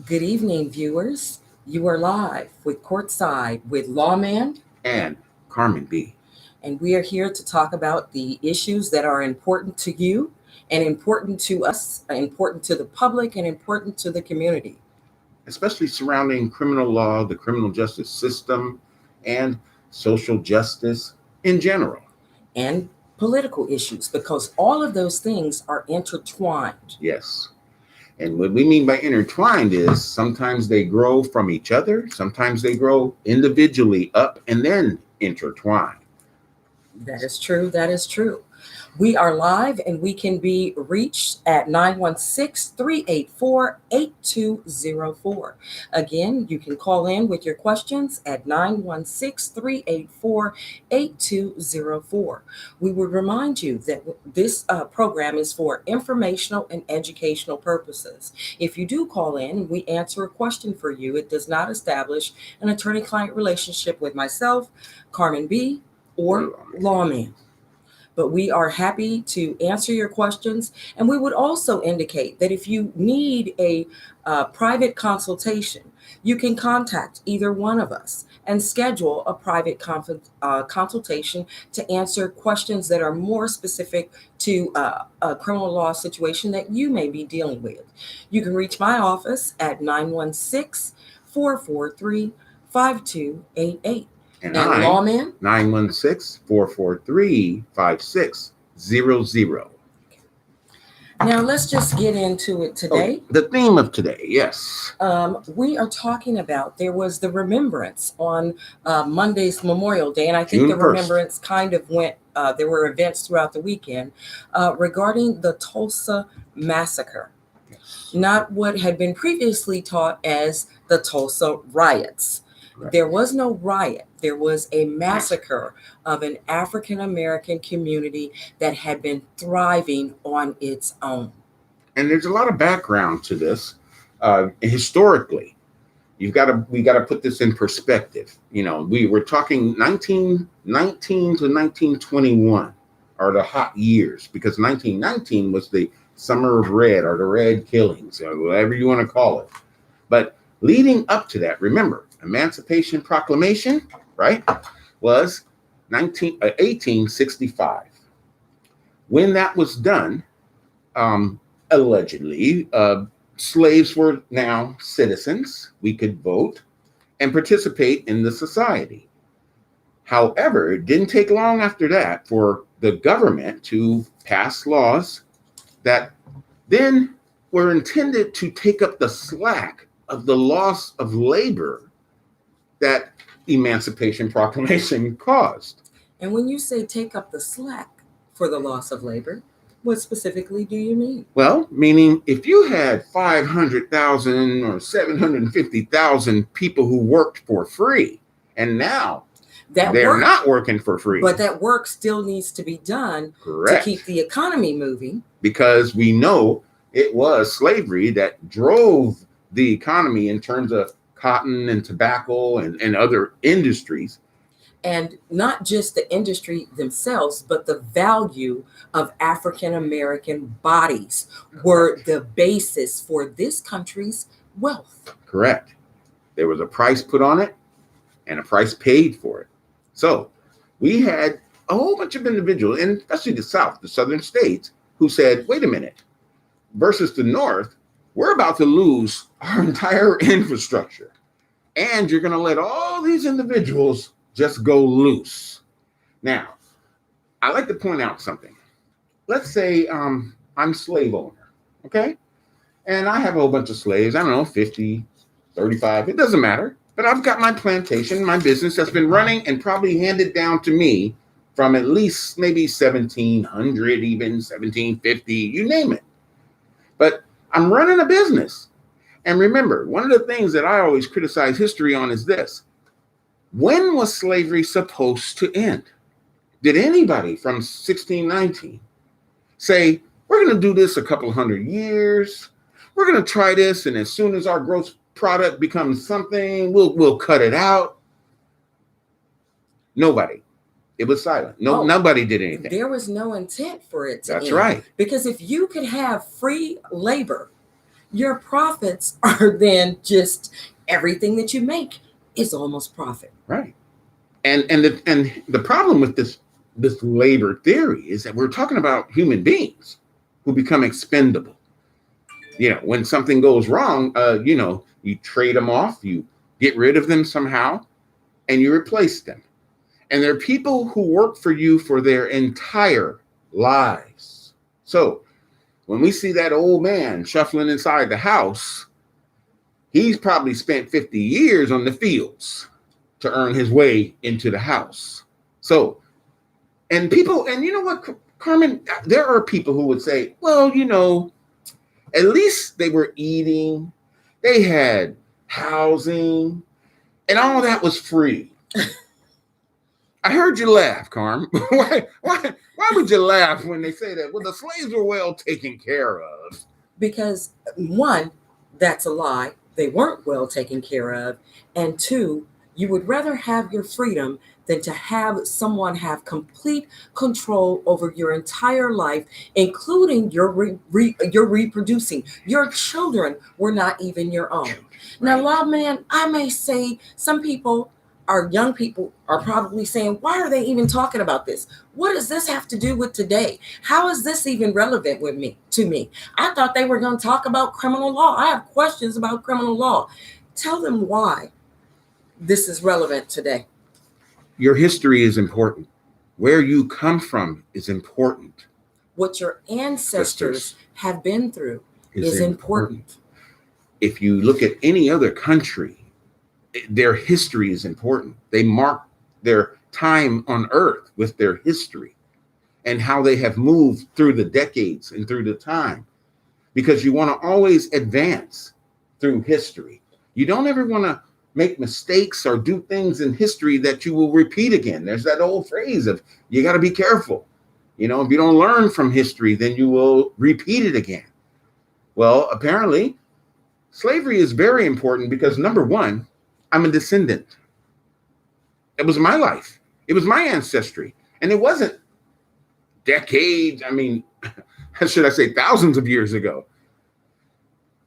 Good evening, viewers. You are live with Courtside with Lawman, and Carmen B. and we are here to talk about the issues that are important to you and important to us, important to the public, and important to the community. Especially surrounding criminal law, the criminal justice system, and social justice in general. And political issues, because all of those things are intertwined. Yes. And what we mean by intertwined is sometimes they grow from each other, sometimes they grow individually up and then intertwine. That is true. That is true. We are live and we can be reached at 916-384-8204. Again, you can call in with your questions at 916-384-8204. We would remind you that this program is for informational and educational purposes. If you do call in and we answer a question for you, it does not establish an attorney-client relationship with myself, Carmen B., or Lawman. But we are happy to answer your questions. And we would also indicate that if you need a private consultation, you can contact either one of us and schedule a private consultation to answer questions that are more specific to a criminal law situation that you may be dealing with. You can reach my office at 916-443-5288. And And Lawman? 916-443-5600. Now let's just get into it today. The theme of today, yes. We are talking about there was the Remembrance on Monday's Memorial Day, and I think June the 1st. Remembrance kind of went. There were events throughout the weekend regarding the Tulsa Massacre, not what had been previously taught as the Tulsa riots. Right. There was no riot. There was a massacre of an African American community that had been thriving on its own. And there's a lot of background to this. Historically, we got to put this in perspective. You know, we were talking 1919 to 1921 are the hot years, because 1919 was the Summer of Red, or the Red Killings, or whatever you want to call it. But leading up to that, remember, Emancipation Proclamation, right, was 1865. When that was done, allegedly, slaves were now citizens. We could vote and participate in the society. However, it didn't take long after that for the government to pass laws that then were intended to take up the slack of the loss of labor that Emancipation Proclamation caused. And when you say take up the slack for the loss of labor, what specifically do you mean? Well, meaning if you had 500,000 or 750,000 people who worked for free, and now they're not working for free. But that work still needs to be done. Correct. To keep the economy moving. Because we know it was slavery that drove the economy in terms of cotton and tobacco and other industries. And not just the industry themselves, but the value of African American bodies were the basis for this country's wealth. Correct. There was a price put on it and a price paid for it. So we had a whole bunch of individuals, and especially the South, the southern states, who said, wait a minute, versus the North, we're about to lose our entire infrastructure. And you're going to let all these individuals just go loose. Now, I like to point out something. Let's say I'm a slave owner, okay? And I have a whole bunch of slaves, I don't know, 50, 35, it doesn't matter. But I've got my plantation, my business that's been running and probably handed down to me from at least maybe 1700, even 1750, you name it. But I'm running a business. And remember, one of the things that I always criticize history on is this. When was slavery supposed to end? Did anybody from 1619 say, we're going to do this a couple hundred years, we're going to try this, and as soon as our gross product becomes something, we'll cut it out? Nobody. It was silent. Nobody did anything. There was no intent for it to end. That's right. Because if you could have free labor, your profits are then just everything that you make is almost profit. Right. And the problem with this labor theory is that we're talking about human beings who become expendable. When something goes wrong, you trade them off, you get rid of them somehow, and you replace them. And there are people who work for you for their entire lives. So when we see that old man shuffling inside the house, he's probably spent 50 years on the fields to earn his way into the house. So, and you know what, Carmen, there are people who would say, well, at least they were eating, they had housing, and all that was free. I heard you laugh, Carm. Why would you laugh when they say that? Well, the slaves were well taken care of. Because one, that's a lie. They weren't well taken care of. And two, you would rather have your freedom than to have someone have complete control over your entire life, including your reproducing. Your children were not even your own. Right. Now, lawman, I may say some people, our young people, are probably saying, why are they even talking about this? What does this have to do with today? How is this even relevant to me? I thought they were going to talk about criminal law. I have questions about criminal law. Tell them why this is relevant today. Your history is important. Where you come from is important. What your ancestors have been through is important. If you look at any other country, their history is important. They mark their time on earth with their history and how they have moved through the decades and through the time, because you want to always advance through history. You don't ever want to make mistakes or do things in history that you will repeat again. There's that old phrase of, you got to be careful. If you don't learn from history, then you will repeat it again. Well, apparently slavery is very important because, number one, I'm a descendant. It was my life. It was my ancestry. And it wasn't decades, should I say thousands of years ago.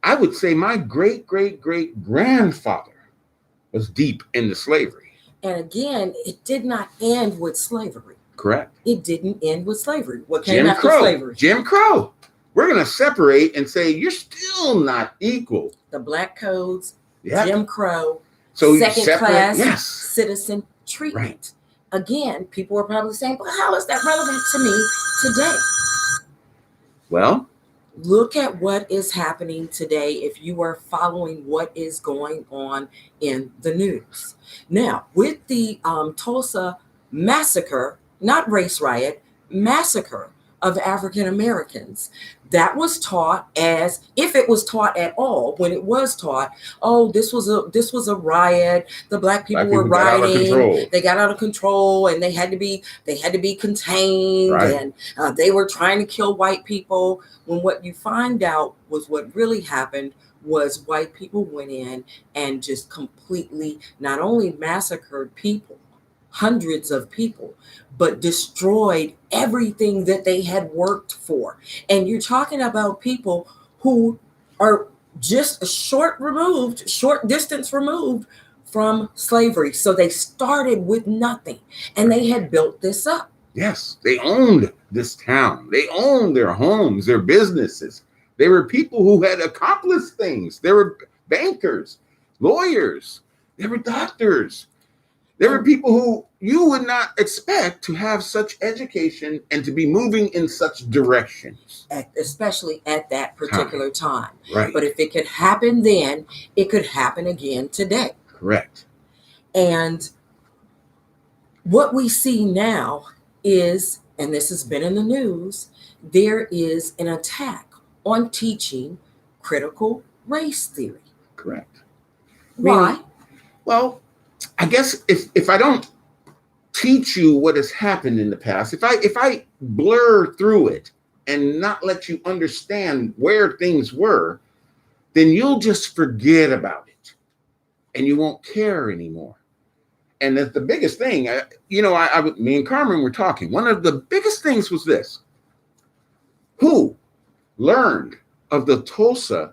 I would say my great-great-great-grandfather was deep into slavery. And again, it did not end with slavery. Correct. It didn't end with slavery. What came after slavery? Jim Crow. We're going to separate and say, you're still not equal. The black codes, Jim Crow, so second-class citizen treatment. Right. Again, people are probably saying, well, how is that relevant to me today? Well, look at what is happening today if you are following what is going on in the news. Now, with the Tulsa Massacre, not race riot, massacre of African Americans, that was taught as, if it was taught at all, when it was taught, oh, this was a riot. The black people were rioting. They got out of control, and they had to be contained, right. And they were trying to kill white people. When what you find out was what really happened was white people went in and just completely not only massacred people, hundreds of people, but destroyed everything that they had worked for. And you're talking about people who are just a short distance removed from slavery. So they started with nothing and they had built this up. Yes, they owned this town. They owned their homes, their businesses. They were people who had accomplished things. They were bankers, lawyers, they were doctors. There were people who you would not expect to have such education and to be moving in such directions. Especially at that particular time. Right. But if it could happen then, it could happen again today. Correct. And what we see now is, and this has been in the news, there is an attack on teaching critical race theory. Correct. Why? Well, I guess if I don't teach you what has happened in the past, if I blur through it and not let you understand where things were, then you'll just forget about it and you won't care anymore. And that's the biggest thing. Me and Carmen were talking. One of the biggest things was this: who learned of the Tulsa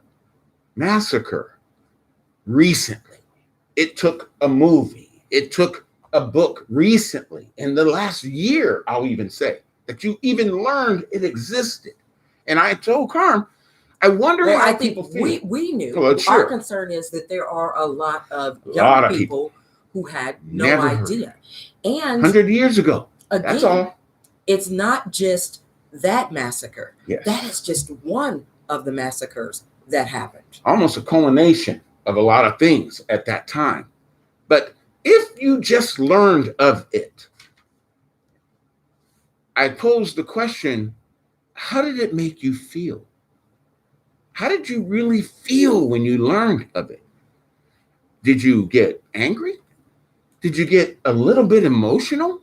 Massacre recently. It took a movie. It took a book recently. In the last year, I'll even say, that you even learned it existed. And I told Carm, I wonder Well, how I think people feel. we knew. Well, Our sure. concern is that there are a lot of A young lot of people who had no never heard idea. And 100 years ago. That's again, all. it's not just that massacre. Yes. That is just one of the massacres that happened. Almost a culmination of a lot of things at that time. But if you just learned of it, I posed the question, how did it make you feel? How did you really feel when you learned of it? Did you get angry? Did you get a little bit emotional?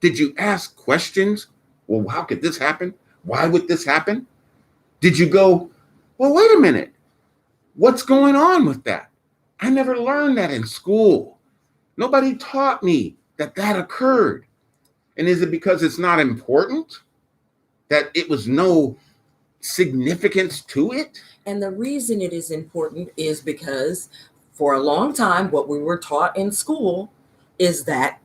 Did you ask questions? Well, how could this happen? Why would this happen? Did you go, well, wait a minute. What's going on with that? I never learned that in school. Nobody taught me that that occurred. And is it because it's not important? That it was no significance to it? And the reason it is important is because for a long time, what we were taught in school is that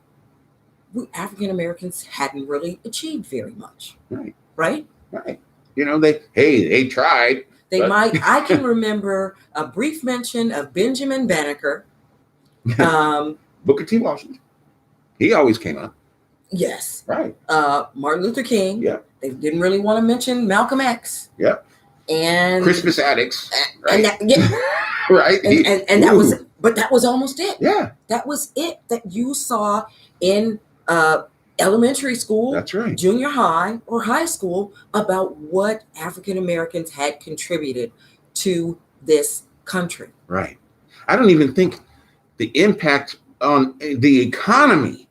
we African Americans hadn't really achieved very much. Right. Right? Right. You know, they tried. They might. I can remember a brief mention of Benjamin Banneker. Booker T. Washington. He always came up. Yes. Right. Martin Luther King. Yeah. They didn't really want to mention Malcolm X. Yep. And Christmas addicts. Right. And that, yeah. Right. And that was, but that was almost it. Yeah. That was it that you saw in elementary school, that's right, junior high, or high school about what African Americans had contributed to this country. Right. I don't even think the impact on the economy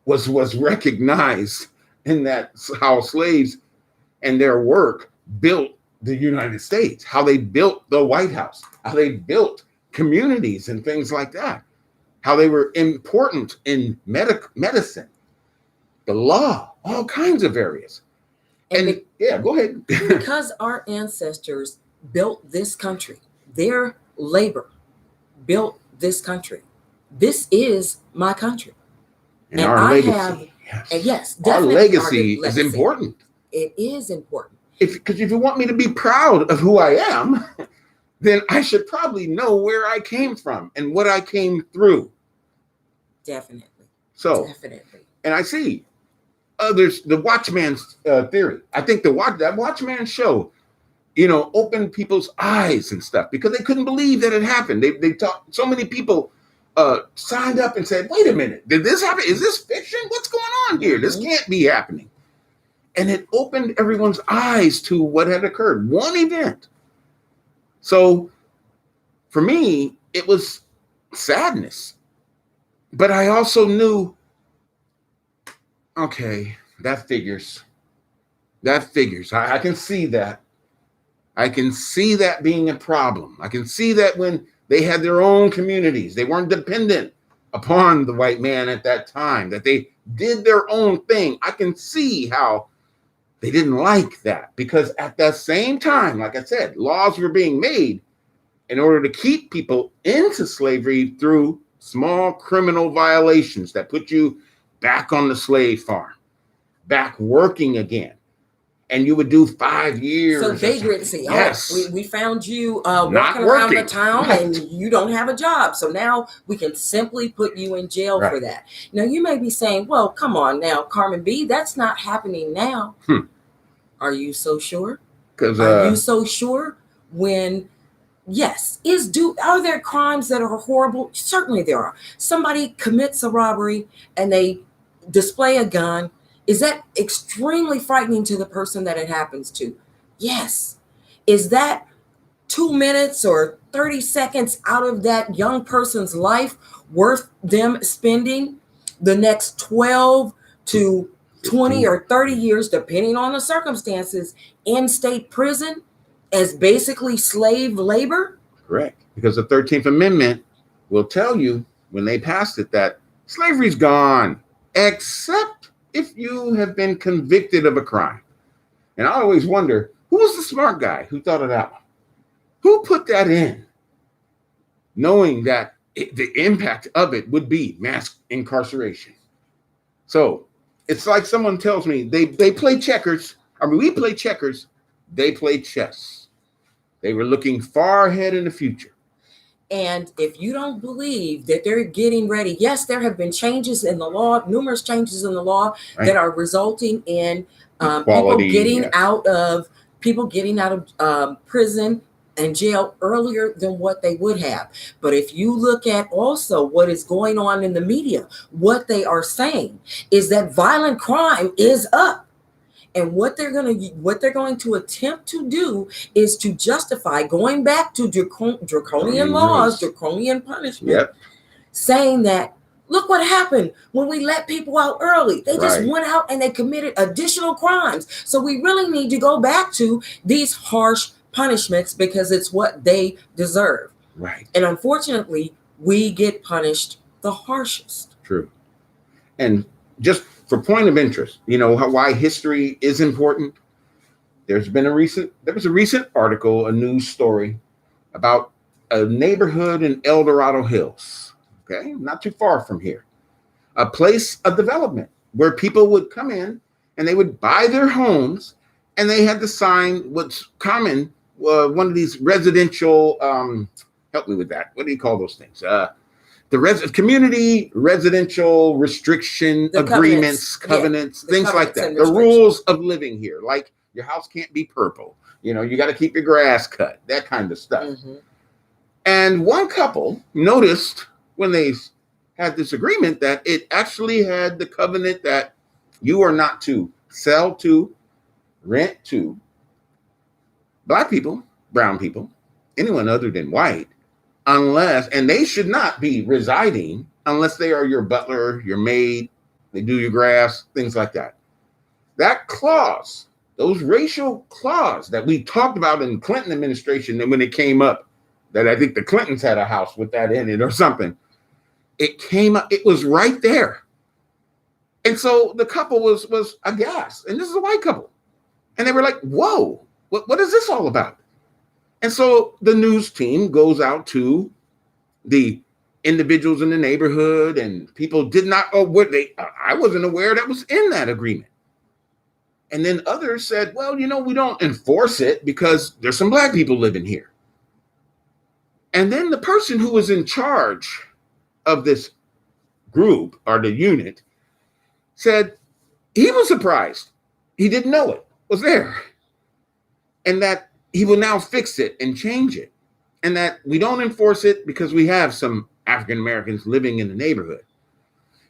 was recognized in that, how slaves and their work built the United States, how they built the White House, how they built communities and things like that, how they were important in medicine, the law, all kinds of areas. And yeah, go ahead. Because our ancestors built this country, their labor built this country. This is my country. And our legacy. Yes. And yes, our legacy is important. It is important. Because if you want me to be proud of who I am, then I should probably know where I came from and what I came through. Definitely. So, definitely. And I see others, the Watchman's theory. I think that Watchman show, opened people's eyes and stuff because they couldn't believe that it happened. They taught so many people signed up and said, wait a minute, did this happen? Is this fiction? What's going on here? This can't be happening. And it opened everyone's eyes to what had occurred. One event. So for me, it was sadness. But I also knew, okay, that figures. That figures. I can see that. I can see that being a problem. I can see that when they had their own communities, they weren't dependent upon the white man at that time, that they did their own thing. I can see how they didn't like that because at that same time, like I said, laws were being made in order to keep people into slavery through small criminal violations that put you back on the slave farm, back working again. And you would do 5 years. So vagrancy. Yes. Oh, we found you walking around the town and you don't have a job. So now we can simply put you in jail for that. Now you may be saying, well, come on now, Carmen B, that's not happening now. Are you so sure? Are you so sure when, yes, are there crimes that are horrible? Certainly there are. Somebody commits a robbery and they display a gun. Is that extremely frightening to the person that it happens to? Yes. Is that 2 minutes or 30 seconds out of that young person's life worth them spending the next 12 to 20 or 30 years, depending on the circumstances, in state prison as basically slave labor? Correct. Because the 13th Amendment will tell you when they passed it that slavery's gone, except if you have been convicted of a crime. And I always wonder, who was the smart guy who thought of that one? Who put that in? knowing that the impact of it would be mass incarceration. So it's like someone tells me they play checkers. I mean, we play checkers. They play chess. They were looking far ahead in the future. And if you don't believe that they're getting ready, yes, there have been changes in the law, numerous changes in the law that are resulting in Equality, people getting out of prison and jail earlier than what they would have. But if you look at also what is going on in the media, what they are saying is that violent crime is up. And what they're going to attempt to do is to justify going back to draconian laws, draconian punishment, saying that, look what happened when we let people out early. They just went out and they committed additional crimes. So we really need to go back to these harsh punishments because it's what they deserve. Right. And unfortunately, we get punished the harshest. True. And just for point of interest, you know why history is important. There was a recent article, a news story about a neighborhood in El Dorado Hills. Okay, not too far from here, a place of development where people would come in and they would buy their homes, and they had to sign what's common, one of these residential. Help me with that. What do you call those things? The community residential restriction agreements, covenants, things like that. The rules of living here, like your house can't be purple. You know, you got to keep your grass cut, that kind of stuff. Mm-hmm. And one couple noticed when they had this agreement that it actually had the covenant that you are not to sell to, rent to Black people, brown people, anyone other than white, unless, and they should not be residing unless they are your butler, your maid, they do your grass, things like that. That clause, those racial clause that we talked about in the Clinton administration, and when it came up, that I think the Clintons had a house with that in it or something, it came up, it was right there. And so the couple was aghast, and this is a white couple. And they were like, whoa, what is this all about? And so the news team goes out to the individuals in the neighborhood, and people did not, I wasn't aware that was in that agreement. And then others said, well, you know, we don't enforce it because there's some Black people living here. And then the person who was in charge of this group or the unit said he was surprised. He didn't know it was there. And that he will now fix it and change it. And that we don't enforce it because we have some African Americans living in the neighborhood.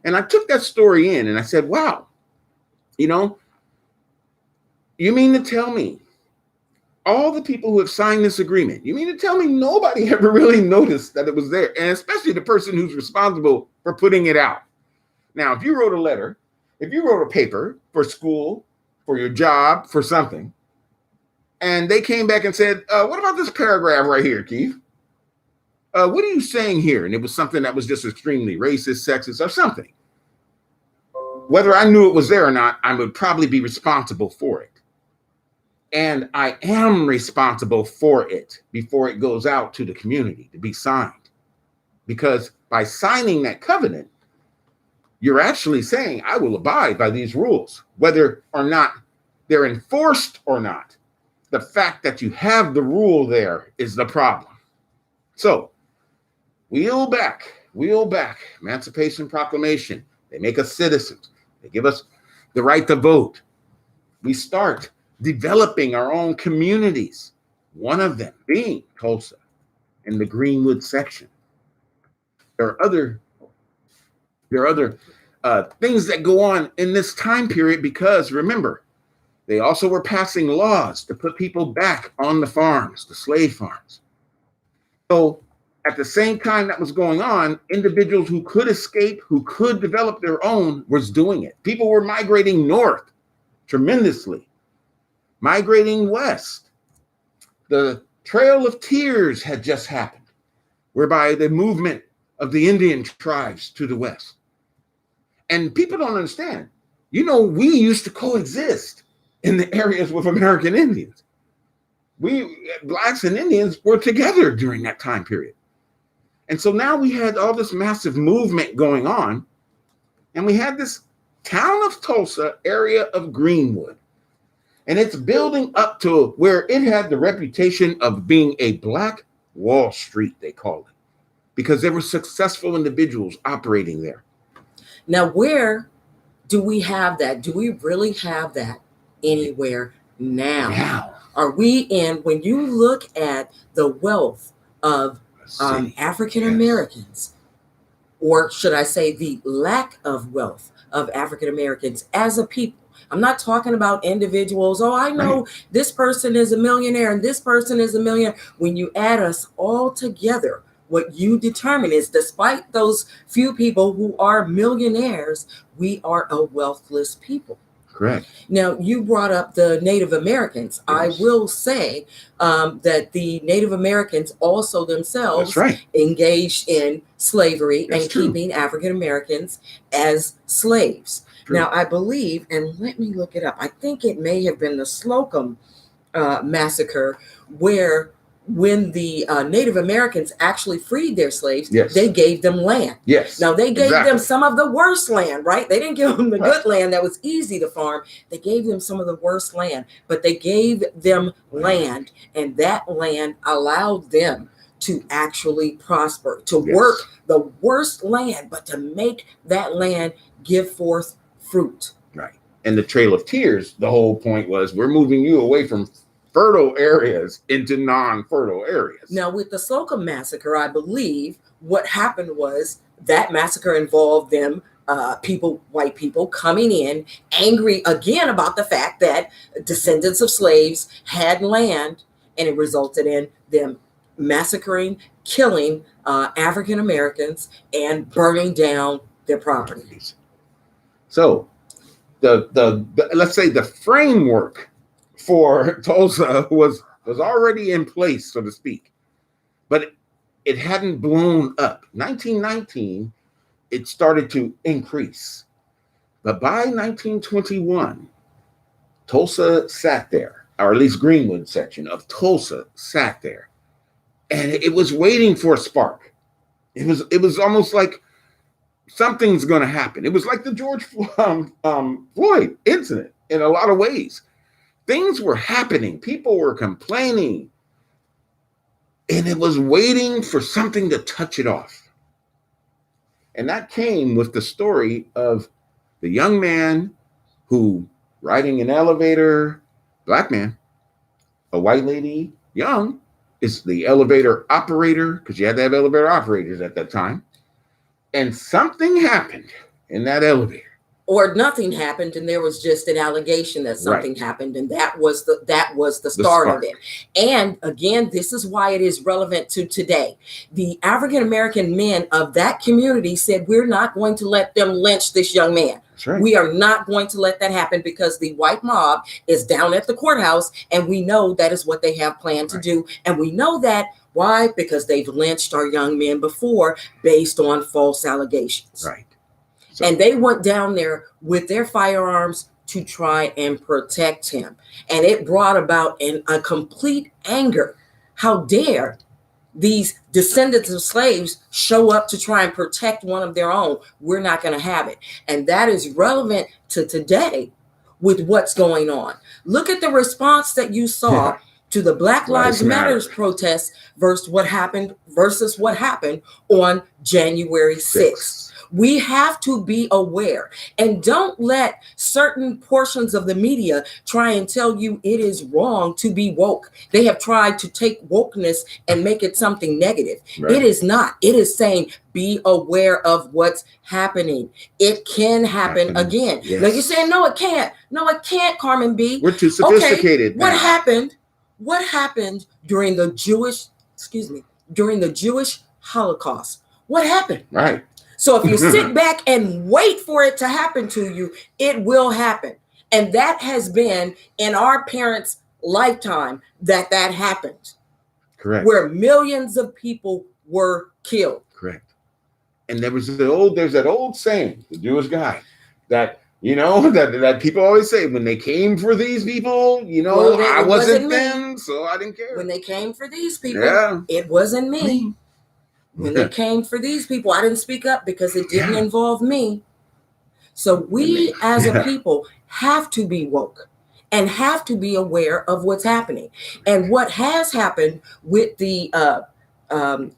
And I took that story in and I said, wow, you know, you mean to tell me all the people who have signed this agreement, you mean to tell me nobody ever really noticed that it was there? And especially the person who's responsible for putting it out. Now, if you wrote a letter, if you wrote a paper for school, for your job, for something, and they came back and said, what about this paragraph right here, Keith? What are you saying here? And it was something that was just extremely racist, sexist, or something. Whether I knew it was there or not, I would probably be responsible for it. And I am responsible for it before it goes out to the community to be signed. Because by signing that covenant, you're actually saying, I will abide by these rules, whether or not they're enforced or not. The fact that you have the rule there is the problem. So, wheel back, Emancipation Proclamation. They make us citizens. They give us the right to vote. We start developing our own communities, one of them being Tulsa and the Greenwood section. There are other things that go on in this time period because, remember, they also were passing laws to put people back on the farms, the slave farms. So at the same time that was going on, individuals who could escape, who could develop their own, was doing it. People were migrating north tremendously, migrating west. The Trail of Tears had just happened, whereby the movement of the Indian tribes to the west. And people don't understand. You know, we used to coexist in the areas with American Indians. We, Blacks and Indians, were together during that time period. And so now we had all this massive movement going on, and we had this town of Tulsa area of Greenwood. And it's building up to where it had the reputation of being a Black Wall Street, they called it, because there were successful individuals operating there. Now, where do we have that? Do we really have that anywhere now? Are we in, when you look at the wealth of African Americans, or should I say the lack of wealth of African Americans as a people? I'm not talking about individuals. Oh, I know this person is a millionaire and this person is a millionaire. When you add us all together, what you determine is, despite those few people who are millionaires, we are a wealthless people. Correct. Now, you brought up the Native Americans. Yes. I will say that the Native Americans also themselves engaged in slavery and keeping African Americans as slaves. True. Now, I believe, and let me look it up, I think it may have been the Slocum Massacre, where when the Native Americans actually freed their slaves, they gave them land. Yes. Now, they gave them some of the worst land, right? They didn't give them the good land that was easy to farm. They gave them some of the worst land, but they gave them land, and that land allowed them to actually prosper, to work the worst land, but to make that land give forth fruit. Right. And the Trail of Tears, the whole point was, we're moving you away from fertile areas into non-fertile areas. Now, with the Slocum Massacre, I believe what happened was that massacre involved them, white people coming in, angry again about the fact that descendants of slaves had land, and it resulted in them massacring, killing African Americans, and burning down their properties. So the let's say the framework for Tulsa was already in place, so to speak, but it hadn't blown up. 1919, it started to increase, but by 1921, Tulsa sat there, or at least Greenwood section of Tulsa sat there, and it was waiting for a spark. It was almost like something's going to happen. It was like the George Floyd incident in a lot of ways. Things were happening. People were complaining. And it was waiting for something to touch it off. And that came with the story of the young man who, riding an elevator, Black man, a white lady, young, is the elevator operator, because you had to have elevator operators at that time. And something happened in that elevator. Or nothing happened, and there was just an allegation that something happened, and that was the start of it. And again, this is why it is relevant to today. The African American men of that community said, we're not going to let them lynch this young man. Right. We are not going to let that happen, because the white mob is down at the courthouse, and we know that is what they have planned to do. And we know that. Why? Because they've lynched our young men before based on false allegations. Right. So, and they went down there with their firearms to try and protect him. And it brought about a complete anger. How dare these descendants of slaves show up to try and protect one of their own? We're not going to have it. And that is relevant to today with what's going on. Look at the response that you saw to the Black Lives Matter protests versus what happened on January 6th. We have to be aware, and don't let certain portions of the media try and tell you it is wrong to be woke. They have tried to take wokeness and make it something negative. Right. It is not. It is saying be aware of what's happening. It can happen again. Yes. Now you're saying, no, it can't. No, it can't, Carmen B. We're too sophisticated. Okay, what happened? What happened during the Jewish Holocaust? What happened? Right. So if you sit back and wait for it to happen to you, it will happen. And that has been in our parents' lifetime that happened. Correct. Where millions of people were killed. Correct. And there's that old saying, the Jewish guy, that that people always say, when they came for these people, I wasn't them, so I didn't care. When they came for these people, it wasn't me. When they came for these people, I didn't speak up because it didn't involve me. So we as a people have to be woke and have to be aware of what's happening. And what has happened with the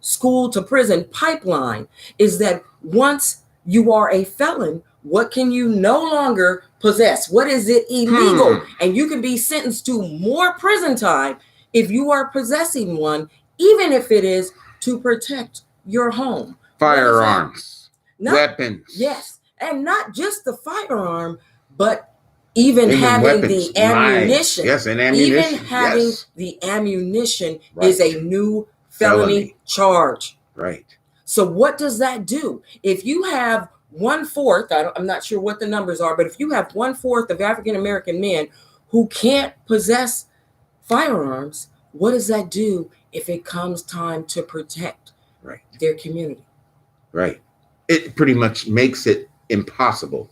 school to prison pipeline is that once you are a felon, what can you no longer possess? What is it illegal? And you can be sentenced to more prison time if you are possessing one, even if it is to protect your home. Firearms, weapons. Yes. And not just the firearm, but even having weapons, the ammunition. Yes, and ammunition. Even having the ammunition is a new felony charge. Right. So what does that do? If you have 1/4, I'm not sure what the numbers are, but if you have 1/4 of African-American men who can't possess firearms, what does that do if it comes time to protect their community? Right. It pretty much makes it impossible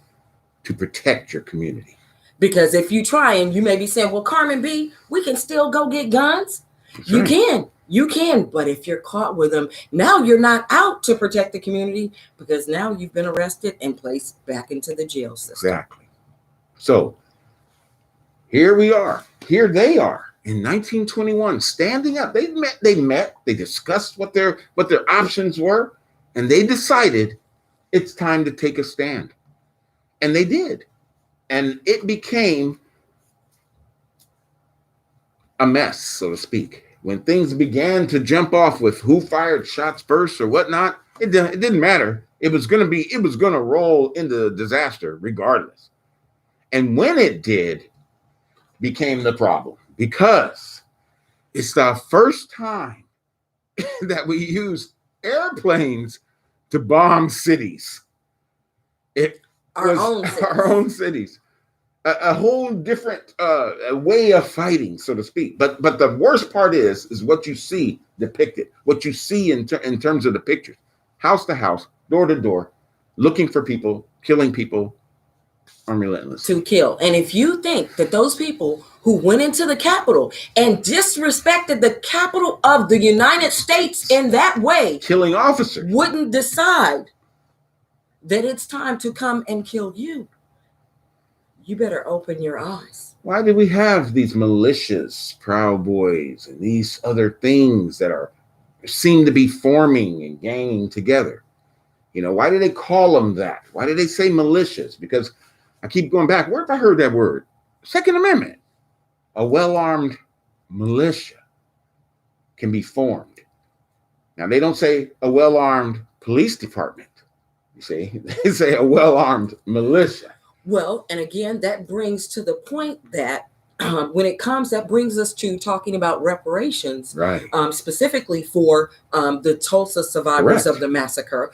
to protect your community. Because if you try, and you may be saying, well, Carmen B, we can still go get guns. You can, but if you're caught with them, now you're not out to protect the community because now you've been arrested and placed back into the jail system. Exactly. So here we are. Here they are in 1921, standing up. They met, they discussed what their options were, and they decided it's time to take a stand. And they did. And it became a mess, so to speak. When things began to jump off with who fired shots first or whatnot, it didn't matter. It was going to roll into disaster regardless. And when it did, became the problem, because it's the first time that we used airplanes to bomb cities. Our own cities. A whole different way of fighting, so to speak. But the worst part is what you see depicted, what you see in terms of the pictures. House to house, door to door, looking for people, killing people, unrelentless. To kill. And if you think that those people who went into the Capitol and disrespected the capital of the United States in that way, killing officers, wouldn't decide that it's time to come and kill you, you better open your eyes. Why do we have these militias, Proud Boys, and these other things that seem to be forming and ganging together? You know, why do they call them that? Why do they say militias? Because I keep going back. Where have I heard that word? Second Amendment. A well-armed militia can be formed. Now, they don't say a well-armed police department. You see, they say a well-armed militia. Well, and again, that brings to the point that that brings us to talking about reparations, right? Specifically for the Tulsa survivors of the massacre,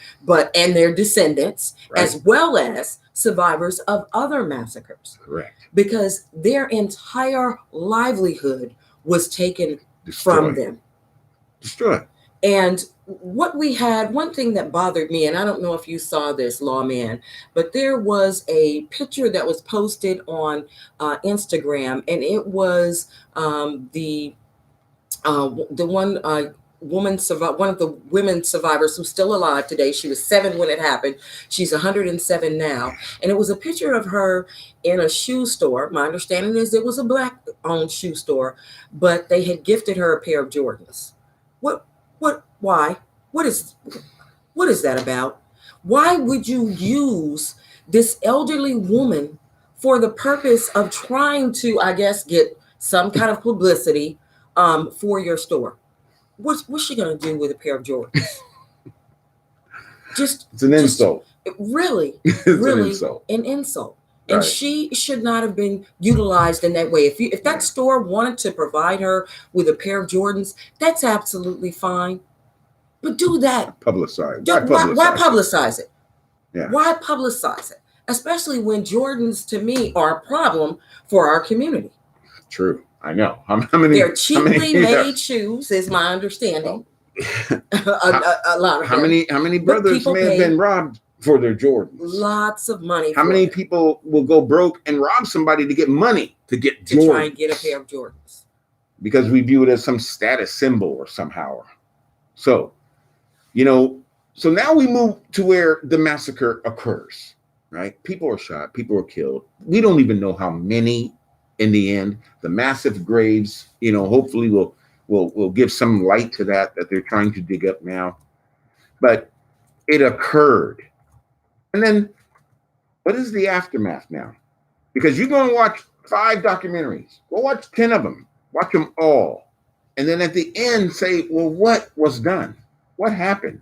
and their descendants, as well as survivors of other massacres. Correct. Because their entire livelihood was taken from them. Destroyed. And what we had, one thing that bothered me, and I don't know if you saw this, Lawman, but there was a picture that was posted on Instagram, and it was the one one of the women survivors who's still alive today. She was 7 when it happened. She's 107 now. And it was a picture of her in a shoe store. My understanding is it was a Black-owned shoe store, but they had gifted her a pair of Jordans. Why? What is that about? Why would you use this elderly woman for the purpose of trying to, I guess, get some kind of publicity for your store? What's she gonna do with a pair of Jordans? It's an insult. Really, really an insult. And right. She should not have been utilized in that way. If that store wanted to provide her with a pair of Jordans, that's absolutely fine. But do that. Publicize. Why publicize it? Yeah. Why publicize it? Especially when Jordans, to me, are a problem for our community. True. I know. How many? They're cheaply made shoes, is my understanding. A lot of how many brothers may have been robbed for their Jordans? Lots of money. How many people will go broke and rob somebody to get money to try and get a pair of Jordans? Because we view it as some status symbol or somehow. So You know, so now we move to where the massacre occurs, right? People are shot, people are killed. We don't even know how many in the end. The massive graves, you know, hopefully will give some light to that they're trying to dig up now. But it occurred. And then what is the aftermath now? Because you're going to watch 5 documentaries. Go watch 10 of them. Watch them all. And then at the end say, well, what was done? What happened?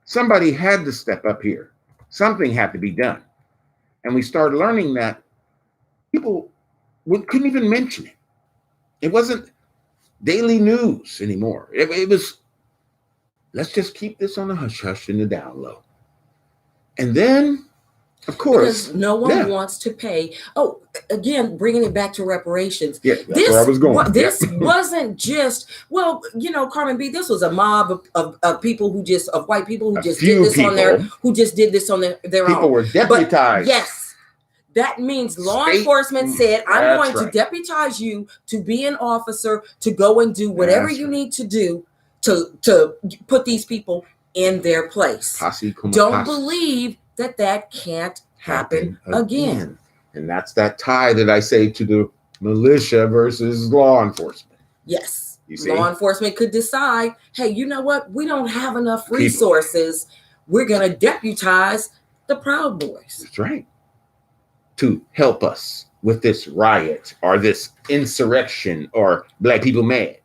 Somebody had to step up here. Something had to be done. And we started learning that people couldn't even mention it. It wasn't daily news anymore. It was, let's just keep this on the hush hush and the down low. And then, of course, because no one wants to pay. Oh, again, bringing it back to reparations. Yeah, that's where I was going. This wasn't just, well, you know, Carmen B, this was a mob of people who just, of white people who just did this on their, who just did this on their own. People were deputized. But yes, that means law enforcement said, I'm going to deputize you to be an officer, to go and do whatever you need to do to put these people in their place. Don't believe that can't happen again. And that's that tie that I say to the militia versus law enforcement. Yes. Law enforcement could decide, hey, you know what? We don't have enough resources. We're going to deputize the Proud Boys. That's right. To help us with this riot or this insurrection or Black people mad.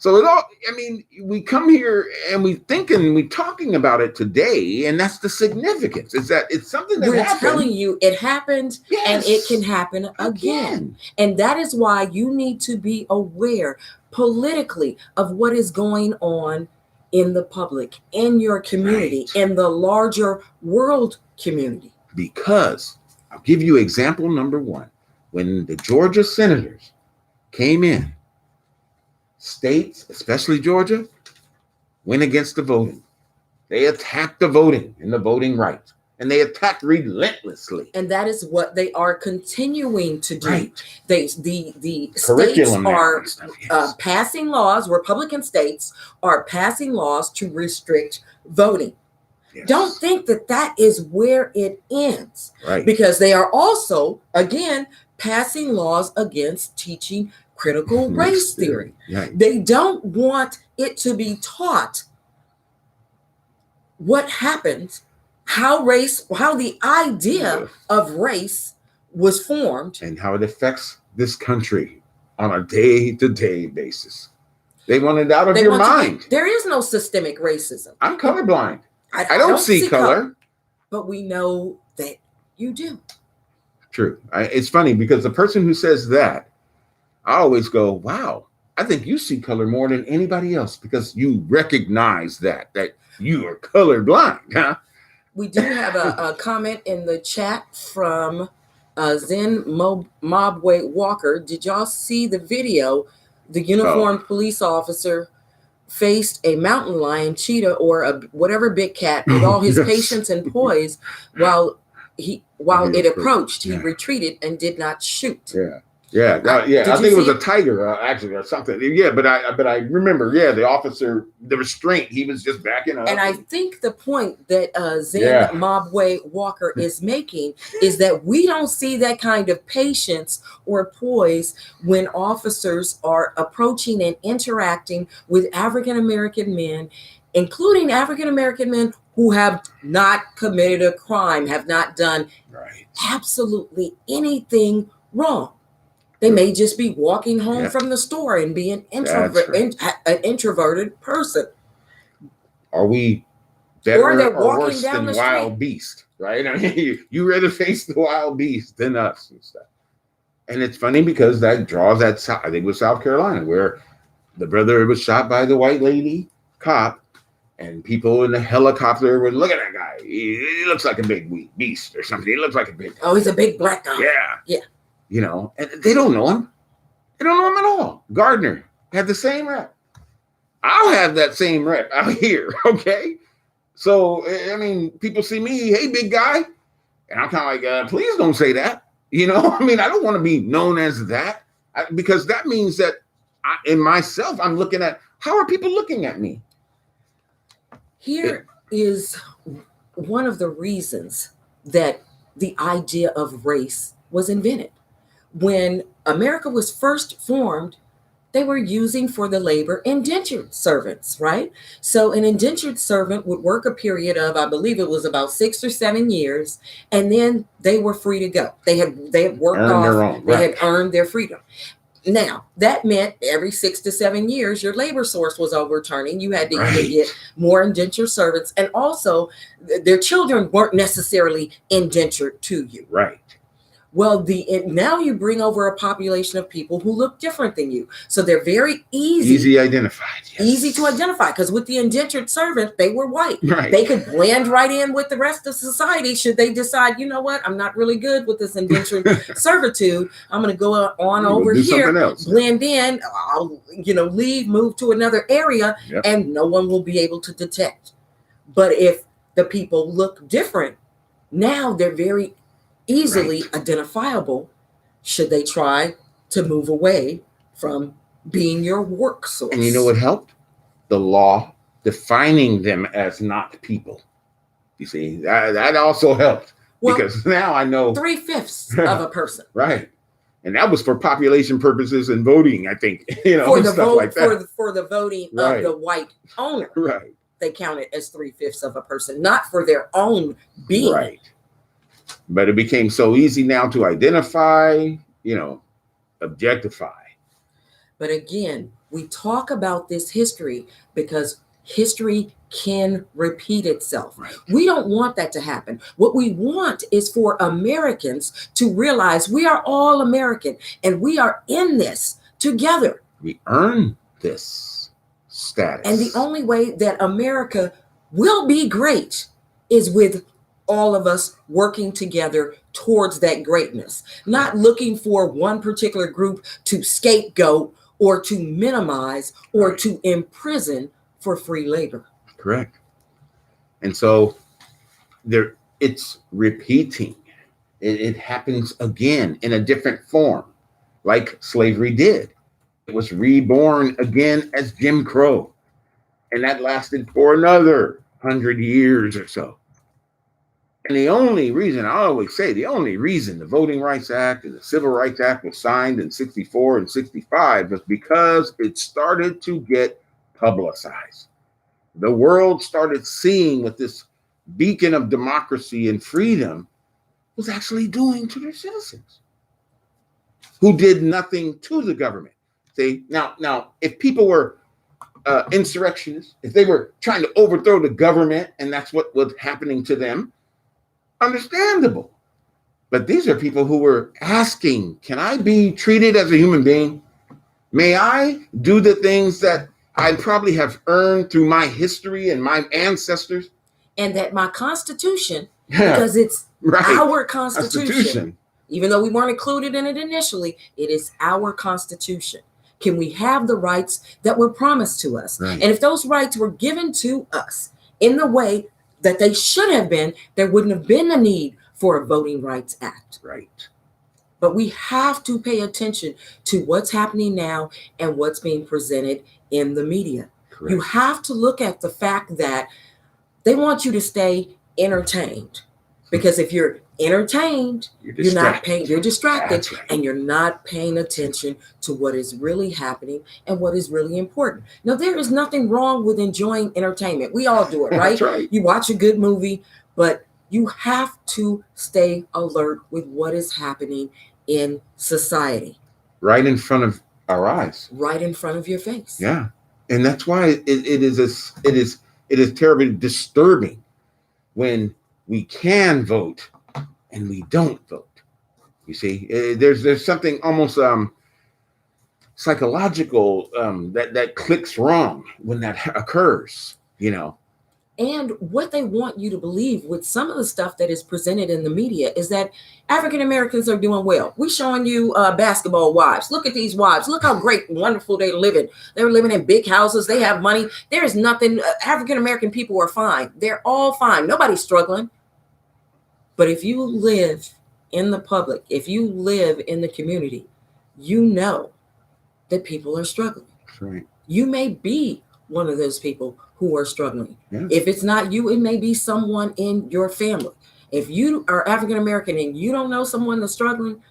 So it all, I mean, we come here and we talking about it today, and that's the significance. Is that it's something that happened. We're telling you it happened, and it can happen again. And that is why you need to be aware politically of what is going on in the public, in your community, in the larger world community. Because I'll give you example number 1. When the Georgia senators came in, states, especially Georgia, went against the voting. They attacked the voting and the voting rights, and they attacked relentlessly. And that is what they are continuing to do. Right. The states are passing laws. Republican states are passing laws to restrict voting. Yes. Don't think that is where it ends. Right. Because they are also, again, passing laws against teaching critical race theory. Right. They don't want it to be taught what happened, how the idea of race was formed, and how it affects this country on a day-to-day basis. They want it out of your mind. There is no systemic racism. I'm colorblind. I don't see color. But we know that you do. True. It's funny because the person who says that, I always go, wow, I think you see color more than anybody else because you recognize that you are colorblind, huh? We do have a comment in the chat from Zen Mobway Walker. Did y'all see the video? The uniformed police officer faced a mountain lion, cheetah, or whatever big cat with all his patience and poise while it approached. He retreated and did not shoot. I think it was a tiger, actually, or something. Yeah, but I remember, the officer, the restraint, he was just backing up. And I think the point that Zen Mobway Walker is making is that we don't see that kind of patience or poise when officers are approaching and interacting with African-American men, including African-American men who have not committed a crime, have not done absolutely anything wrong. They may just be walking home from the store and be an introverted person. Are we better or worse than wild beast, right? I mean, you rather face the wild beast than us and stuff. And it's funny because that draws I think it was South Carolina, where the brother was shot by the white lady cop, and people in the helicopter were looking at that guy. He looks like a big beast or something. He looks like a big. Oh, he's a big black guy. Yeah. You know, and they don't know him. They don't know him at all. Gardner had the same rep. I'll have that same rep out here, okay? So, I mean, people see me, hey, big guy. And I'm kind of like, please don't say that. You know, I mean, I don't want to be known as that because that means that in myself, I'm looking at, how are people looking at me? Here is one of the reasons that the idea of race was invented. When America was first formed, they were using for the labor indentured servants, right? So an indentured servant would work a period of, I believe it was about 6 or 7 years, and then they were free to go. They had worked Earn off, their own, they right. had earned their freedom. Now, that meant every 6 to 7 years, your labor source was overturning. You had to either Right. get more indentured servants, and also their children weren't necessarily indentured to you. Right. Well, now you bring over a population of people who look different than you. So they're very easy identified. Yes. Easy to identify, because with the indentured servant, they were white. Right. They could blend right in with the rest of society should they decide, you know what, I'm not really good with this indentured servitude. I'm going to go on over here, blend in, I'll leave, move to another area, Yep. and no one will be able to detect. But if the people look different, now they're very easily identifiable should they try to move away from being your work source. And you know what helped? The law defining them as not people. You see, that also helped, because now I know 3/5 of a person. Right. And that was for population purposes and voting, I think, for the stuff vote, like that. For the voting Right. of the white owner. Right. They counted as 3/5 of a person, not for their own being. Right. But it became so easy now to identify, objectify. But again, we talk about this history because history can repeat itself. Right. We don't want that to happen. What we want is for Americans to realize we are all American and we are in this together. We earn this status. And the only way that America will be great is with all of us working together towards that greatness, not looking for one particular group to scapegoat or to minimize or to imprison for free labor. Correct. And so it's repeating. It happens again in a different form, like slavery did. It was reborn again as Jim Crow. And that lasted for another 100 years or so. And the only reason, I always say, the Voting Rights Act and the Civil Rights Act was signed in 64 and 65 was because it started to get publicized. The world started seeing what this beacon of democracy and freedom was actually doing to their citizens, who did nothing to the government. See, now, if people were insurrectionists, if they were trying to overthrow the government and that's what was happening to them, understandable. But these are people who were asking, can I be treated as a human being? May I do the things that I probably have earned through my history and my ancestors? And that my Constitution, because it's our Constitution, even though we weren't included in it initially, it is our Constitution. Can we have the rights that were promised to us? Right. And if those rights were given to us in the way that they should have been, there wouldn't have been a need for a Voting Rights Act. Right. But we have to pay attention to what's happening now and what's being presented in the media. Correct. You have to look at the fact that they want you to stay entertained. Because if you're entertained, you're distracted, right. And you're not paying attention to what is really happening and what is really important. Now, there is nothing wrong with enjoying entertainment. We all do it, right? That's right. You watch a good movie, but you have to stay alert with what is happening in society. Right in front of our eyes. Right in front of your face. Yeah. And that's why it is terribly disturbing when we can vote and we don't vote. You see, there's something almost psychological that clicks wrong when that occurs, And what they want you to believe with some of the stuff that is presented in the media is that African Americans are doing well. We're showing you basketball wives. Look at these wives. Look how great, wonderful they're living. They're living in big houses. They have money. There is nothing. African American people are fine. They're all fine. Nobody's struggling. But if you live in the public, if you live in the community, you know that people are struggling. That's right. You may be one of those people who are struggling. Yeah. If it's not you, it may be someone in your family. If you are African American and you don't know someone that's struggling,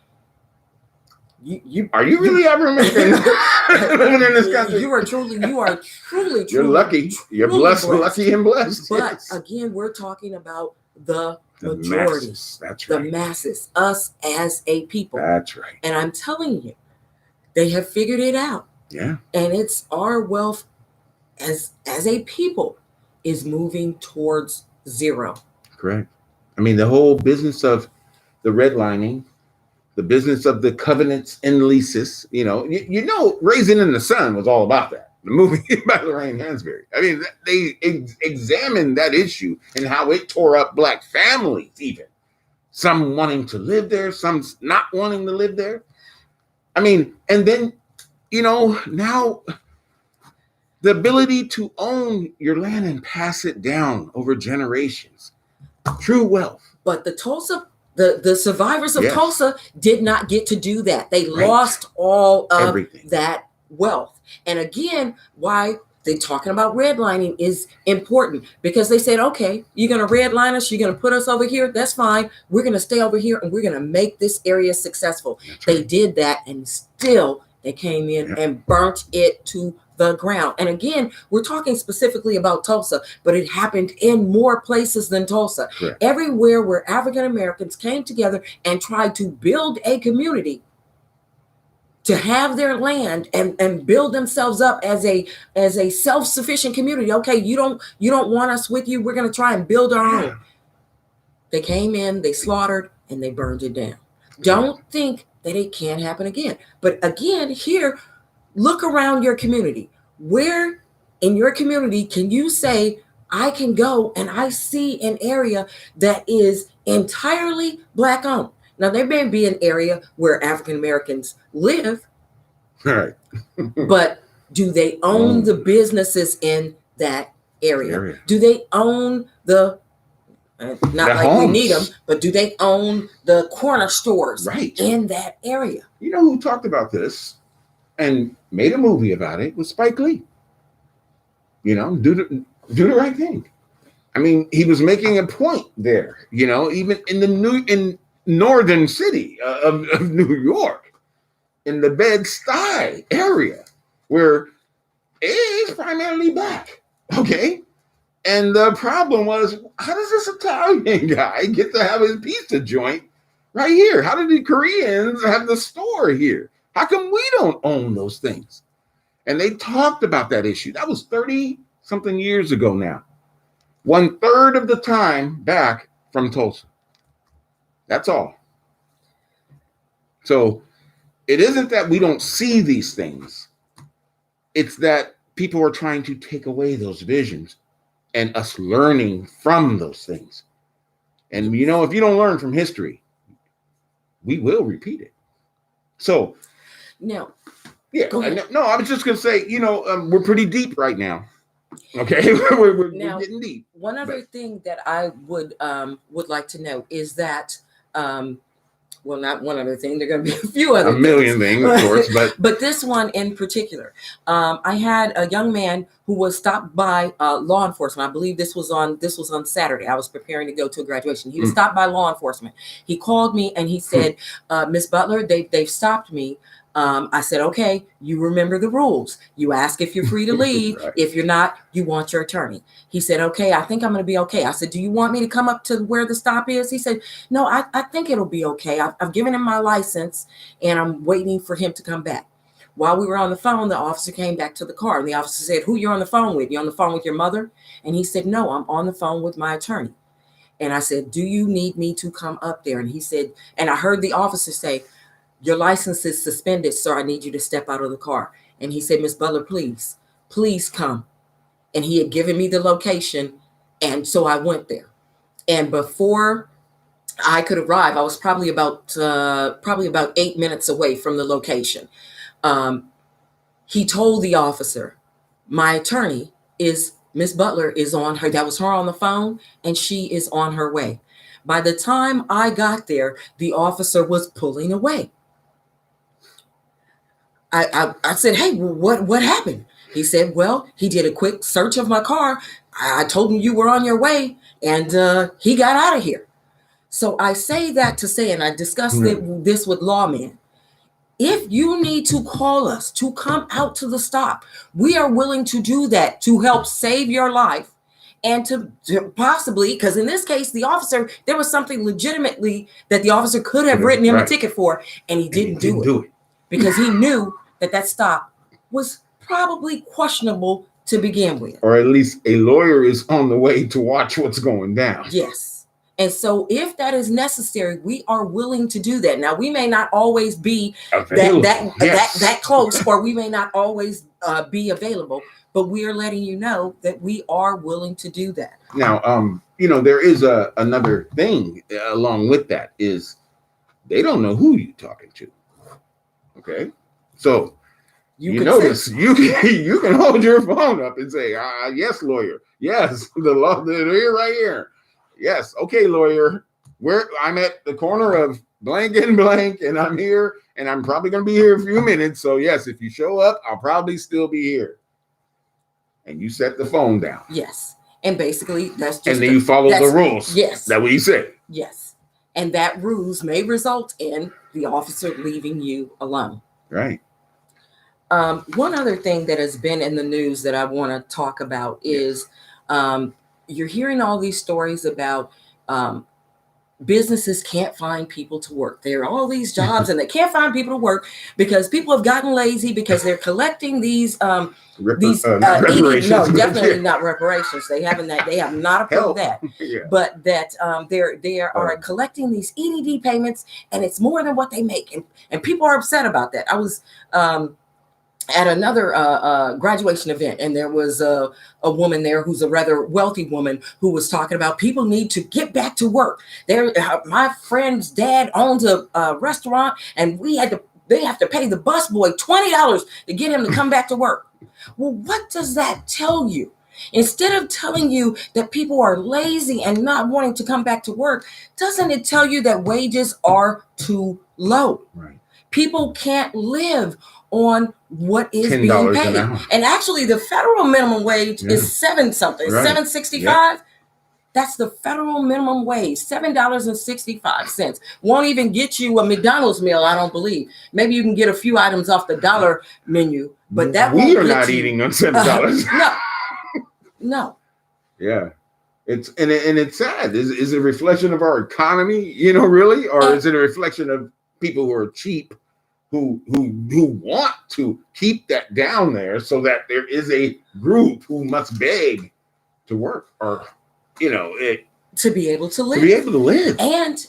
are you really African American living in this country? You are truly. You're lucky. You're blessed, lucky, and blessed. But yes. again, we're talking about the majority. Masses. That's right. The masses, us as a people. That's right. And I'm telling you, they have figured it out. Yeah. And it's our wealth as a people is moving towards zero. Correct. I mean, the whole business of the redlining, the business of the covenants and leases, you know, Raisin in the Sun was all about that. The movie by Lorraine Hansberry. I mean, they examined that issue and how it tore up Black families, even. Some wanting to live there, some not wanting to live there. I mean, and then, now the ability to own your land and pass it down over generations. True wealth. But the survivors of Tulsa did not get to do that. They lost all of everything. That wealth. And again, why they're talking about redlining is important, because they said, okay, you're going to redline us, you're going to put us over here, that's fine. We're going to stay over here and we're going to make this area successful. They did that, and still they came in and burnt it to the ground. And again, we're talking specifically about Tulsa, but it happened in more places than Tulsa. Correct. Everywhere where African Americans came together and tried to build a community, to have their land and build themselves up as a self-sufficient community. Okay, you don't want us with you. We're going to try and build our own. They came in, they slaughtered, and they burned it down. Don't think that it can't happen again. But again, here, look around your community. Where in your community can you say, I can go and I see an area that is entirely Black owned? Now, there may be an area where African Americans live, right? But do they own the businesses in that area? Do they own not the like homes. We need them, but do they own the corner stores in that area? You know who talked about this and made a movie about it was Spike Lee. Do the right thing. I mean, he was making a point there. Even in northern city of New York, in the Bed-Stuy area, where it is primarily Black, okay? And the problem was, how does this Italian guy get to have his pizza joint right here? How did the Koreans have the store here? How come we don't own those things? And they talked about that issue. That was 30-something years ago now. 1/3 of the time back from Tulsa. That's all. So it isn't that we don't see these things. It's that people are trying to take away those visions and us learning from those things. And, if you don't learn from history, we will repeat it. So, no. Yeah. No, I was just going to say, we're pretty deep right now. Okay. we're getting deep. One other thing that I would like to know is that, well, not one other thing. There are going to be a few other million things, of course, but this one in particular, I had a young man who was stopped by law enforcement. I believe this was on Saturday. I was preparing to go to a graduation. He was stopped by law enforcement. He called me and he said, "Miss Butler, they've stopped me." I said, okay, you remember the rules. You ask if you're free to leave. Right. If you're not, you want your attorney. He said, okay, I think I'm going to be okay. I said, do you want me to come up to where the stop is? He said, no, I think it'll be okay. I've given him my license and I'm waiting for him to come back. While we were on the phone, the officer came back to the car and the officer said, who you're on the phone with? You on the phone with your mother? And he said, no, I'm on the phone with my attorney. And I said, do you need me to come up there? And he said, and I heard the officer say, your license is suspended, sir. I need you to step out of the car. And he said, Miss Butler, please come. And he had given me the location. And so I went there. And before I could arrive, I was probably about 8 minutes away from the location. He told the officer, my attorney is Miss Butler is on her. That was her on the phone, and she is on her way. By the time I got there, the officer was pulling away. I said, hey, what happened? He said, well, he did a quick search of my car. I told him you were on your way, and he got out of here. So I say that to say, and I discussed this with lawmen, if you need to call us to come out to the stop, we are willing to do that to help save your life and to possibly, because in this case, the officer, there was something legitimately that the officer could have written him a ticket for, and he didn't do it because he knew that stop was probably questionable to begin with. Or at least a lawyer is on the way to watch what's going down. Yes. And so if that is necessary, we are willing to do that. Now, we may not always be that close, or we may not always be available, but we are letting you know that we are willing to do that. Now, there is another thing along with that is they don't know who you're talking to. Okay. So you notice you can hold your phone up and say, yes, lawyer. Yes, the law, they're here right here. Yes. Okay, lawyer. I'm at the corner of blank and blank, and I'm here, and I'm probably going to be here a few minutes. So yes, if you show up, I'll probably still be here. And you set the phone down. Yes. And basically that's just. And then you follow the rules. Yes. That's what you said. Yes. And that rules may result in the officer leaving you alone. Right. One other thing that has been in the news that I want to talk about is you're hearing all these stories about businesses can't find people to work. There are all these jobs and they can't find people to work because people have gotten lazy because they're collecting these reparations. No, definitely not reparations. They have not approved that. Yeah. But that they are collecting these EDD payments, and it's more than what they make, and people are upset about that. I was at another graduation event, and there was a woman there who's a rather wealthy woman who was talking about people need to get back to work. My friend's dad owns a restaurant, and they have to pay the busboy $20 to get him to come back to work. Well, what does that tell you? Instead of telling you that people are lazy and not wanting to come back to work, doesn't it tell you that wages are too low? Right. People can't live on what is being paid. And actually the federal minimum wage is $7-something, right. $7.65. Yep. That's the federal minimum wage, $7.65. Won't even get you a McDonald's meal, I don't believe. Maybe you can get a few items off the dollar menu, but that we are not eating on $7. No. Yeah. It's sad. Is it a reflection of our economy, really? Or is it a reflection of people who are cheap? Who want to keep that down there so that there is a group who must beg to work or, to be able to live. To be able to live. And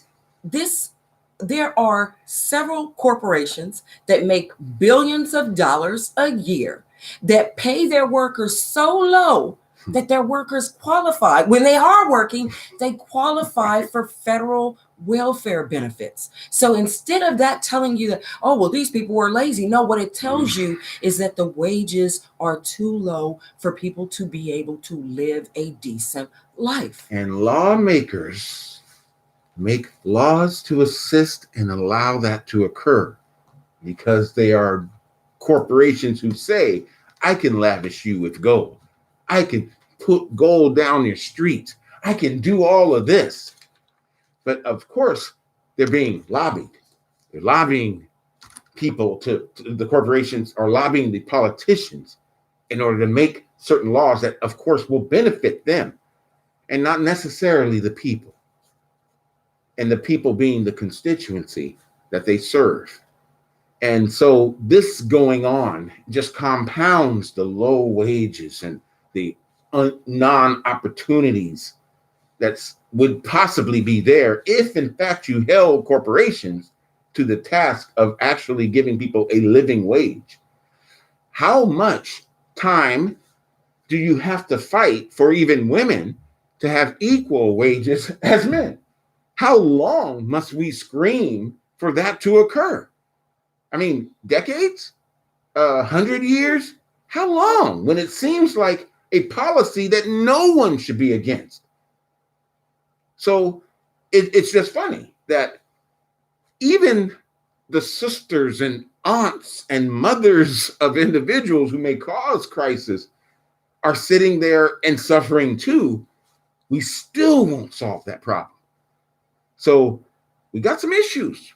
there are several corporations that make billions of dollars a year that pay their workers so low that their workers qualify. When they are working, they qualify for federal welfare benefits. So instead of that telling you that, oh, well, these people were lazy. No, what it tells you is that the wages are too low for people to be able to live a decent life. And lawmakers make laws to assist and allow that to occur because they are corporations who say, I can lavish you with gold. I can put gold down your street. I can do all of this. But of course, they're being lobbied. They're lobbying people the corporations are lobbying the politicians in order to make certain laws that, of course, will benefit them and not necessarily the people. And the people being the constituency that they serve. And so this going on just compounds the low wages and the non-opportunities that would possibly be there if, in fact, you held corporations to the task of actually giving people a living wage. How much time do you have to fight for even women to have equal wages as men? How long must we scream for that to occur? I mean, decades? 100 years? How long? When it seems like a policy that no one should be against. So it's just funny that even the sisters and aunts and mothers of individuals who may cause crisis are sitting there and suffering too, we still won't solve that problem. So we got some issues.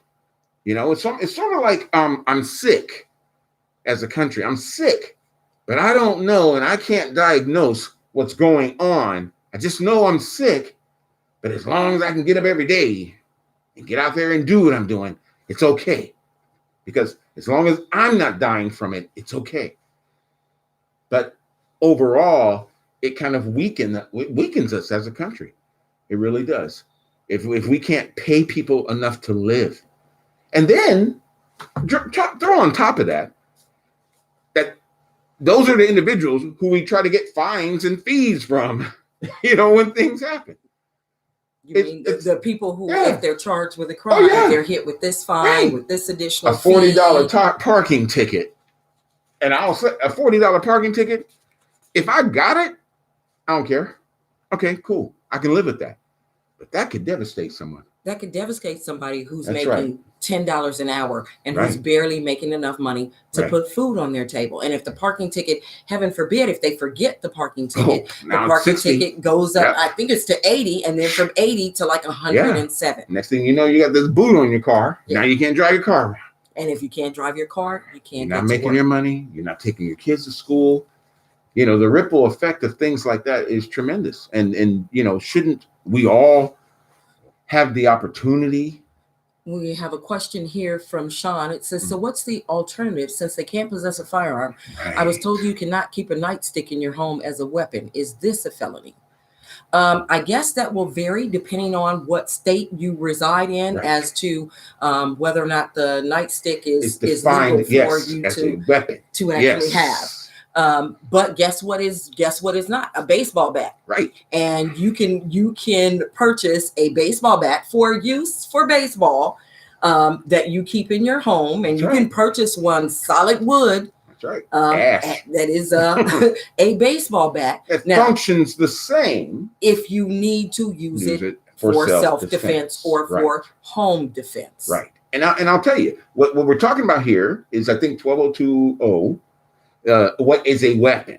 It's sort of like I'm sick as a country. I'm sick, but I don't know and I can't diagnose what's going on. I just know I'm sick, but as long as I can get up every day and get out there and do what I'm doing, it's okay. Because as long as I'm not dying from it, it's okay. But overall, it kind of weakens us as a country. It really does. If we can't pay people enough to live. And then throw on top of that those are the individuals who we try to get fines and fees from, when things happen. You mean the people who, if they're charged with a crime, if they're hit with this fine, with this additional fee. A $40 parking ticket. And I'll say a $40 parking ticket, if I got it, I don't care. Okay, cool. I can live with that. But that could devastate someone. That could devastate somebody who's making $10 an hour and who's barely making enough money to put food on their table. And if the parking ticket, heaven forbid, if they forget the parking ticket, the parking ticket goes up, I think it's to 80, and then from 80 to like 107. Next thing you know, you got this boot on your car. Now you can't drive your car around. And if you can't drive your car, you can't. You're not making your money. You're not taking your kids to school. The ripple effect of things like that is tremendous. And shouldn't we all have the opportunity? We have a question here from Sean. It says, so what's the alternative since they can't possess a firearm? I was told you cannot keep a nightstick in your home as a weapon. Is this a felony? I guess that will vary depending on what state you reside in as to whether or not the nightstick is legal for you to actually have. But guess what is not? A baseball bat. Right. And you can purchase a baseball bat for use for baseball that you keep in your home, and you can purchase one solid wood. That's right. That is a baseball bat. It functions the same if you need to use it for self-defense or for home defense. Right. And I'll tell you what we're talking about here is, I think 12020. What is a weapon?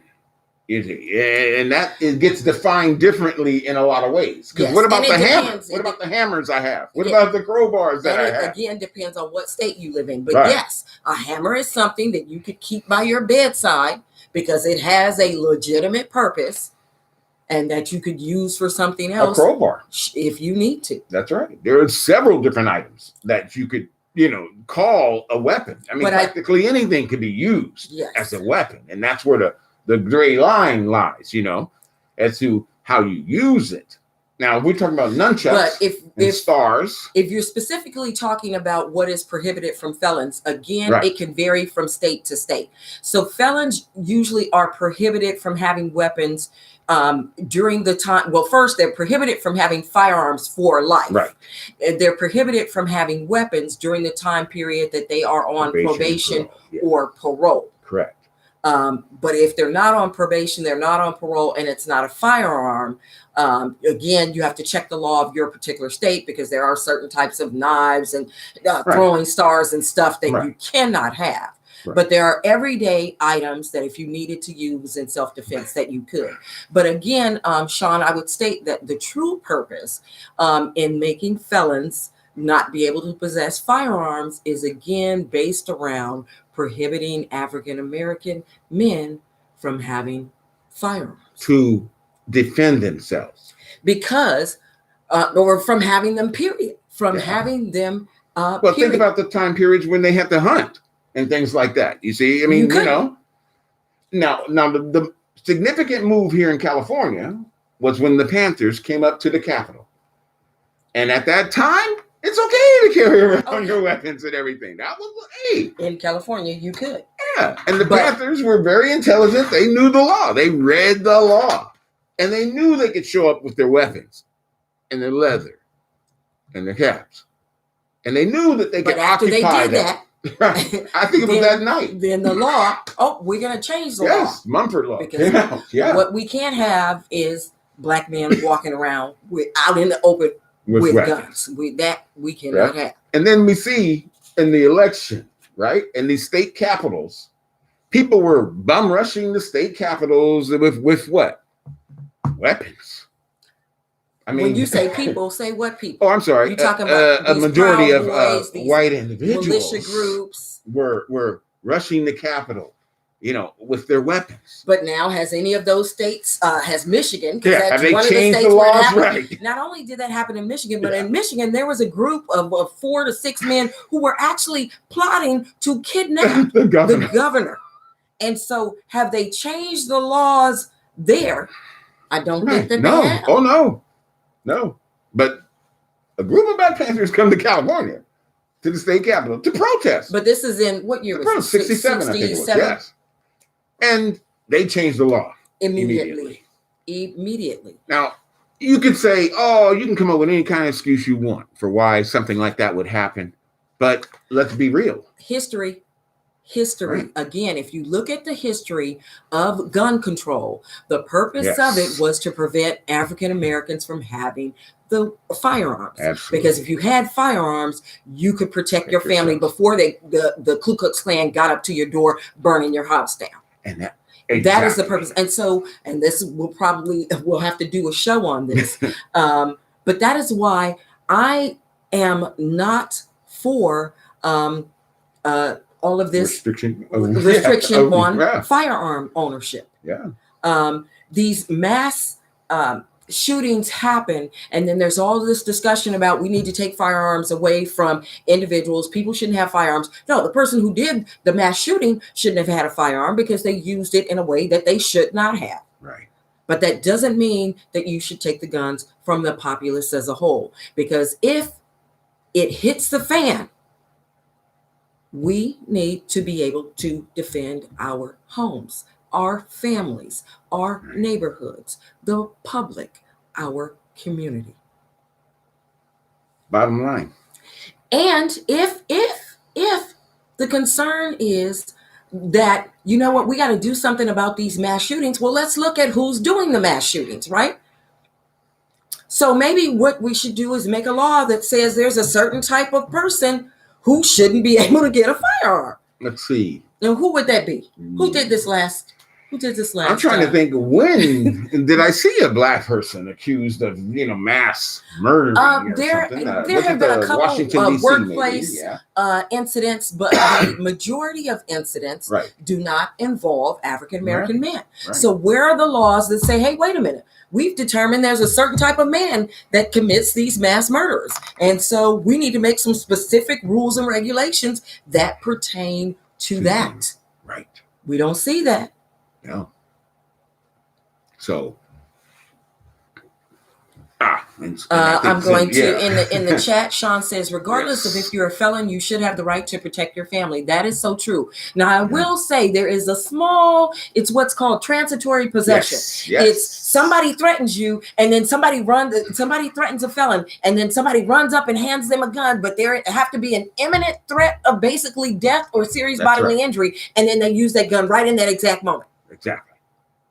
And that gets defined differently in a lot of ways. Because what about the hammer? What about the hammers I have? What about the crowbars that I have? Again, depends on what state you live in. But yes, a hammer is something that you could keep by your bedside because it has a legitimate purpose and that you could use for something else. A crowbar. If you need to. That's right. There are several different items that you could call a weapon. I mean, practically anything could be used as a weapon. And that's where the gray line lies, as to how you use it. Now, we're talking about nunchucks and stars. If you're specifically talking about what is prohibited from felons, again, it can vary from state to state. So felons usually are prohibited from having weapons during the time. Well, first, they're prohibited from having firearms for life. Right. They're prohibited from having weapons during the time period that they are on probation or parole. Correct. But if they're not on probation, they're not on parole, and it's not a firearm, again, you have to check the law of your particular state, because there are certain types of knives and throwing stars and stuff that you cannot have. But there are everyday items that if you needed to use in self-defense that you could. But again, Sean, I would state that the true purpose in making felons not be able to possess firearms is again based around prohibiting African-American men from having firearms. To defend themselves. Because, or from having them, period. From having them, well, think about the time periods when they had to hunt and things like that. You see, I mean, now the significant move here in California was when the Panthers came up to the Capitol. And at that time, it's okay to carry around your weapons and everything. That was, in California, you could. Yeah. And the Panthers were very intelligent. They knew the law. They read the law. And they knew they could show up with their weapons and their leather and their caps. And they knew that they could occupy that. I think it was that night. Then the law, we're going to change the law. Yes, Mumford law. Because what we can't have is black men walking around out in the open with guns. We cannot have. And then we see in the election right? And these state capitals, people were bum rushing the state capitals with what? Weapons. I mean, when you say people, say what people? Oh, I'm sorry. You talking about A these majority Proud of Boys, these white individuals, militia groups, were rushing the Capitol, with their weapons. But now, has any of those states, has Michigan, because Yeah, have that's they one of the changed states the where it laws? happened. Right. Not only did that happen in Michigan, but in Michigan, there was a group of 4 to 6 men who were actually plotting to kidnap the governor. the governor. And so, have they changed the laws there? I don't think that they have. Oh, no. But a group of Black Panthers come to California, to the state capitol, to protest. But this is in what year was it? 67, I think it was. Yes. And they changed the law Immediately. Now, you could say, oh, you can come up with any kind of excuse you want for why something like that would happen. But let's be real. History. Right. Again, if you look at the history of gun control, the purpose of it was to prevent African Americans from having the firearms. Absolutely. Because if you had firearms, you could protect your family before the Ku Klux Klan got up to your door, burning your house down. And that is the purpose. And so, and this we'll have to do a show on this. But that is why I am not for all of this restriction on firearm ownership. Yeah. These mass shootings happen, and then there's all this discussion about we need to take firearms away from individuals. People shouldn't have firearms. No, the person who did the mass shooting shouldn't have had a firearm because they used it in a way that they should not have. Right. But that doesn't mean that you should take the guns from the populace as a whole, because if it hits the fan, we need to be able to defend our homes, our families, our neighborhoods, the public, our community. Bottom line. And if the concern is that, you know what, we got to do something about these mass shootings, well, let's look at who's doing the mass shootings, right? So maybe what we should do is make a law that says there's a certain type of person who shouldn't be able to get a firearm. Let's see. And who would that be? Who did this last? I'm trying to think, when did I see a Black person accused of, mass murder? There have been a couple of workplace incidents, but the majority of incidents do not involve African American men. Right. So where are the laws that say, hey, wait a minute, we've determined there's a certain type of man that commits these mass murders, and so we need to make some specific rules and regulations that pertain to that. Right. We don't see that. No. So, I'm going to in the chat. Sean says, regardless of if you're a felon, you should have the right to protect your family. That is so true. Now, I will say there is it's what's called transitory possession. Yes. It's somebody threatens you, and then somebody threatens a felon, and then somebody runs up and hands them a gun, but there have to be an imminent threat of basically death or serious bodily injury, and then they use that gun right in that exact moment. Exactly.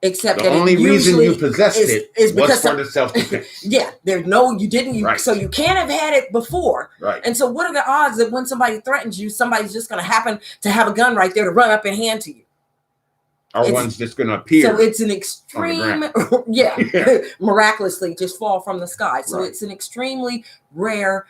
Except the only reason you possessed it is because for the self-defense. Yeah, you didn't. So you can't have had it before. Right. And so what are the odds that when somebody threatens you, somebody's just going to happen to have a gun right there to run up and hand to you? Or one's just going to appear. So it's an extreme, miraculously just fall from the sky. So it's an extremely rare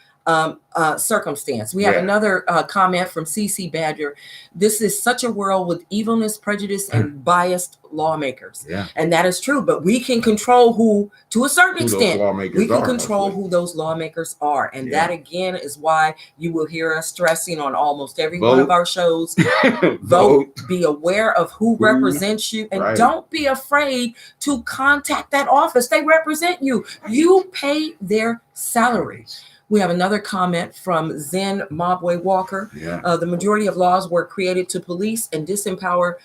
circumstance. We have another comment from CC Badger. This is such a world with evilness, prejudice, and biased lawmakers. Yeah. And that is true, but we can control who, to a certain extent, we can control who those lawmakers are. And that again is why you will hear us stressing on almost every one of our shows. Vote, be aware of who represents you, and don't be afraid to contact that office. They represent you. You pay their salaries. We have another comment from Zen Mobway Walker. Yeah. The majority of laws were created to police and disempower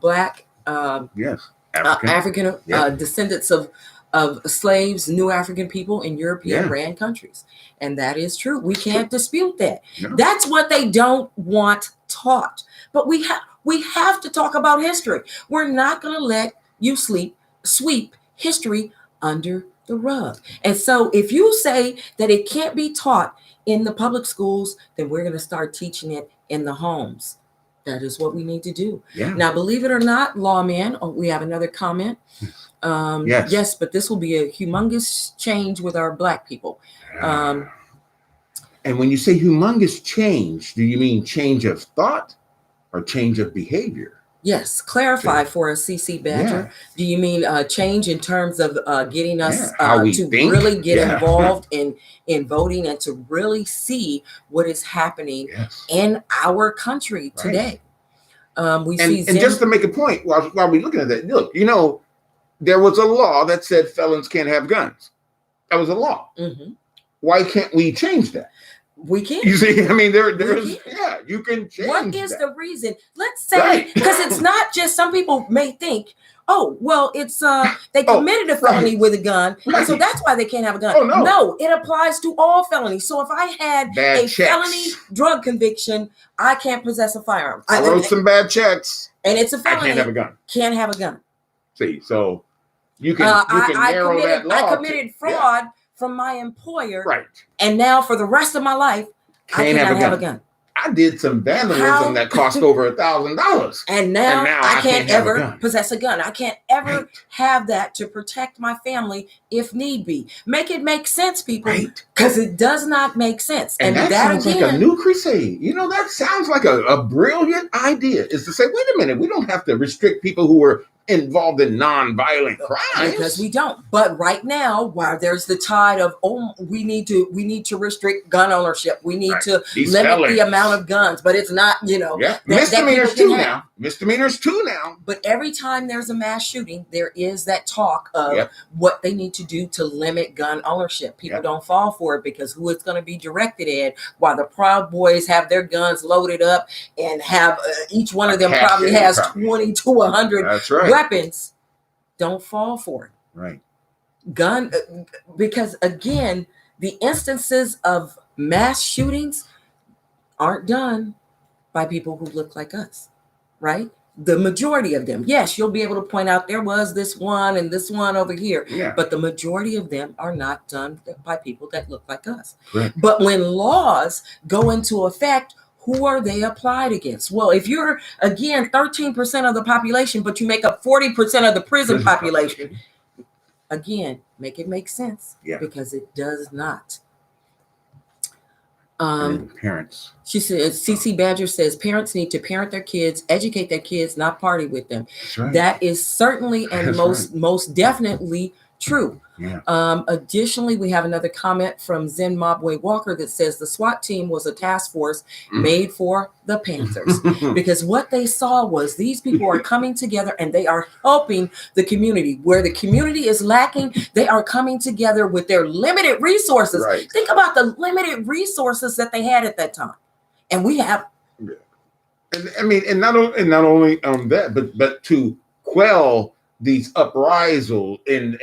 Black African descendants of slaves, new African people in European ran countries. And that is true. We can't dispute that. No. That's what they don't want taught. But we have to talk about history. We're not going to let you sweep history under the rug. And so if you say that it can't be taught in the public schools, then we're going to start teaching it in the homes. That is what we need to do. Yeah. Now, believe it or not, lawman, we have another comment. Yes. Yes, but this will be a humongous change with our Black people. And when you say humongous change, do you mean change of thought or change of behavior? Yes, clarify for us, CC Badger. Yeah. Do you mean change in terms of getting us How we to think? really get Yeah. involved in voting and to really see what is happening Yes. in our country today? We see And just to make a point, while we're looking at that, look, you know, there was a law that said felons can't have guns. That was a law. Mhm. Why can't we change that? We can't. You see, I mean, there's yeah, you can change. What is that. the reason? Let's say, because it's not just, some people may think, oh, well, it's they committed a felony with a gun, and so that's why they can't have a gun. Oh, no. No, it applies to all felonies. So if I had Bad a checks. felony drug conviction, I can't possess a firearm. I wrote some bad checks, and it's a felony. I can't have a gun. Can't have a gun. See, so you can narrow that law. I committed fraud from my employer, right? And now for the rest of my life, I cannot have a gun. I did some vandalism that cost over $1,000, and now I can't ever possess a gun. I can't ever Right. have that to protect my family if need be. Make it make sense, people, Right. because it does not make sense. And that sounds like a new crusade. You know, that sounds like a brilliant idea. Is to say, wait a minute, we don't have to restrict people who were involved in non-violent crimes, because we don't. But right now, while there's the tide of we need to restrict gun ownership, we need to limit the amount of guns, but it's not, you know, misdemeanors too now. Misdemeanors too now. But every time there's a mass shooting, there is that talk of what they need to do to limit gun ownership. People don't fall for it because who it's going to be directed at, while the Proud Boys have their guns loaded up and have each one of them probably has 20 to 100 weapons. Don't fall for it. Right. Gun, because again, the instances of mass shootings aren't done by people who look like us, right? The majority of them, yes, you'll be able to point out there was this one and this one over here, but the majority of them are not done by people that look like us. Right. But when laws go into effect, who are they applied against? Well, if you're, again, 13% of the population, but you make up 40% of the prison population, again, make it make sense, because it does not. Parents. She says, CC Badger says, parents need to parent their kids, educate their kids, not party with them. That's right. That is certainly and most definitely true. Yeah. Additionally, we have another comment from Zen Mobway Walker that says the SWAT team was a task force made for the Panthers, because what they saw was these people are coming together and they are helping the community. Where the community is lacking, they are coming together with their limited resources. Right. Think about the limited resources that they had at that time, and we have. And I mean, and not only that, but to quell these uprisals and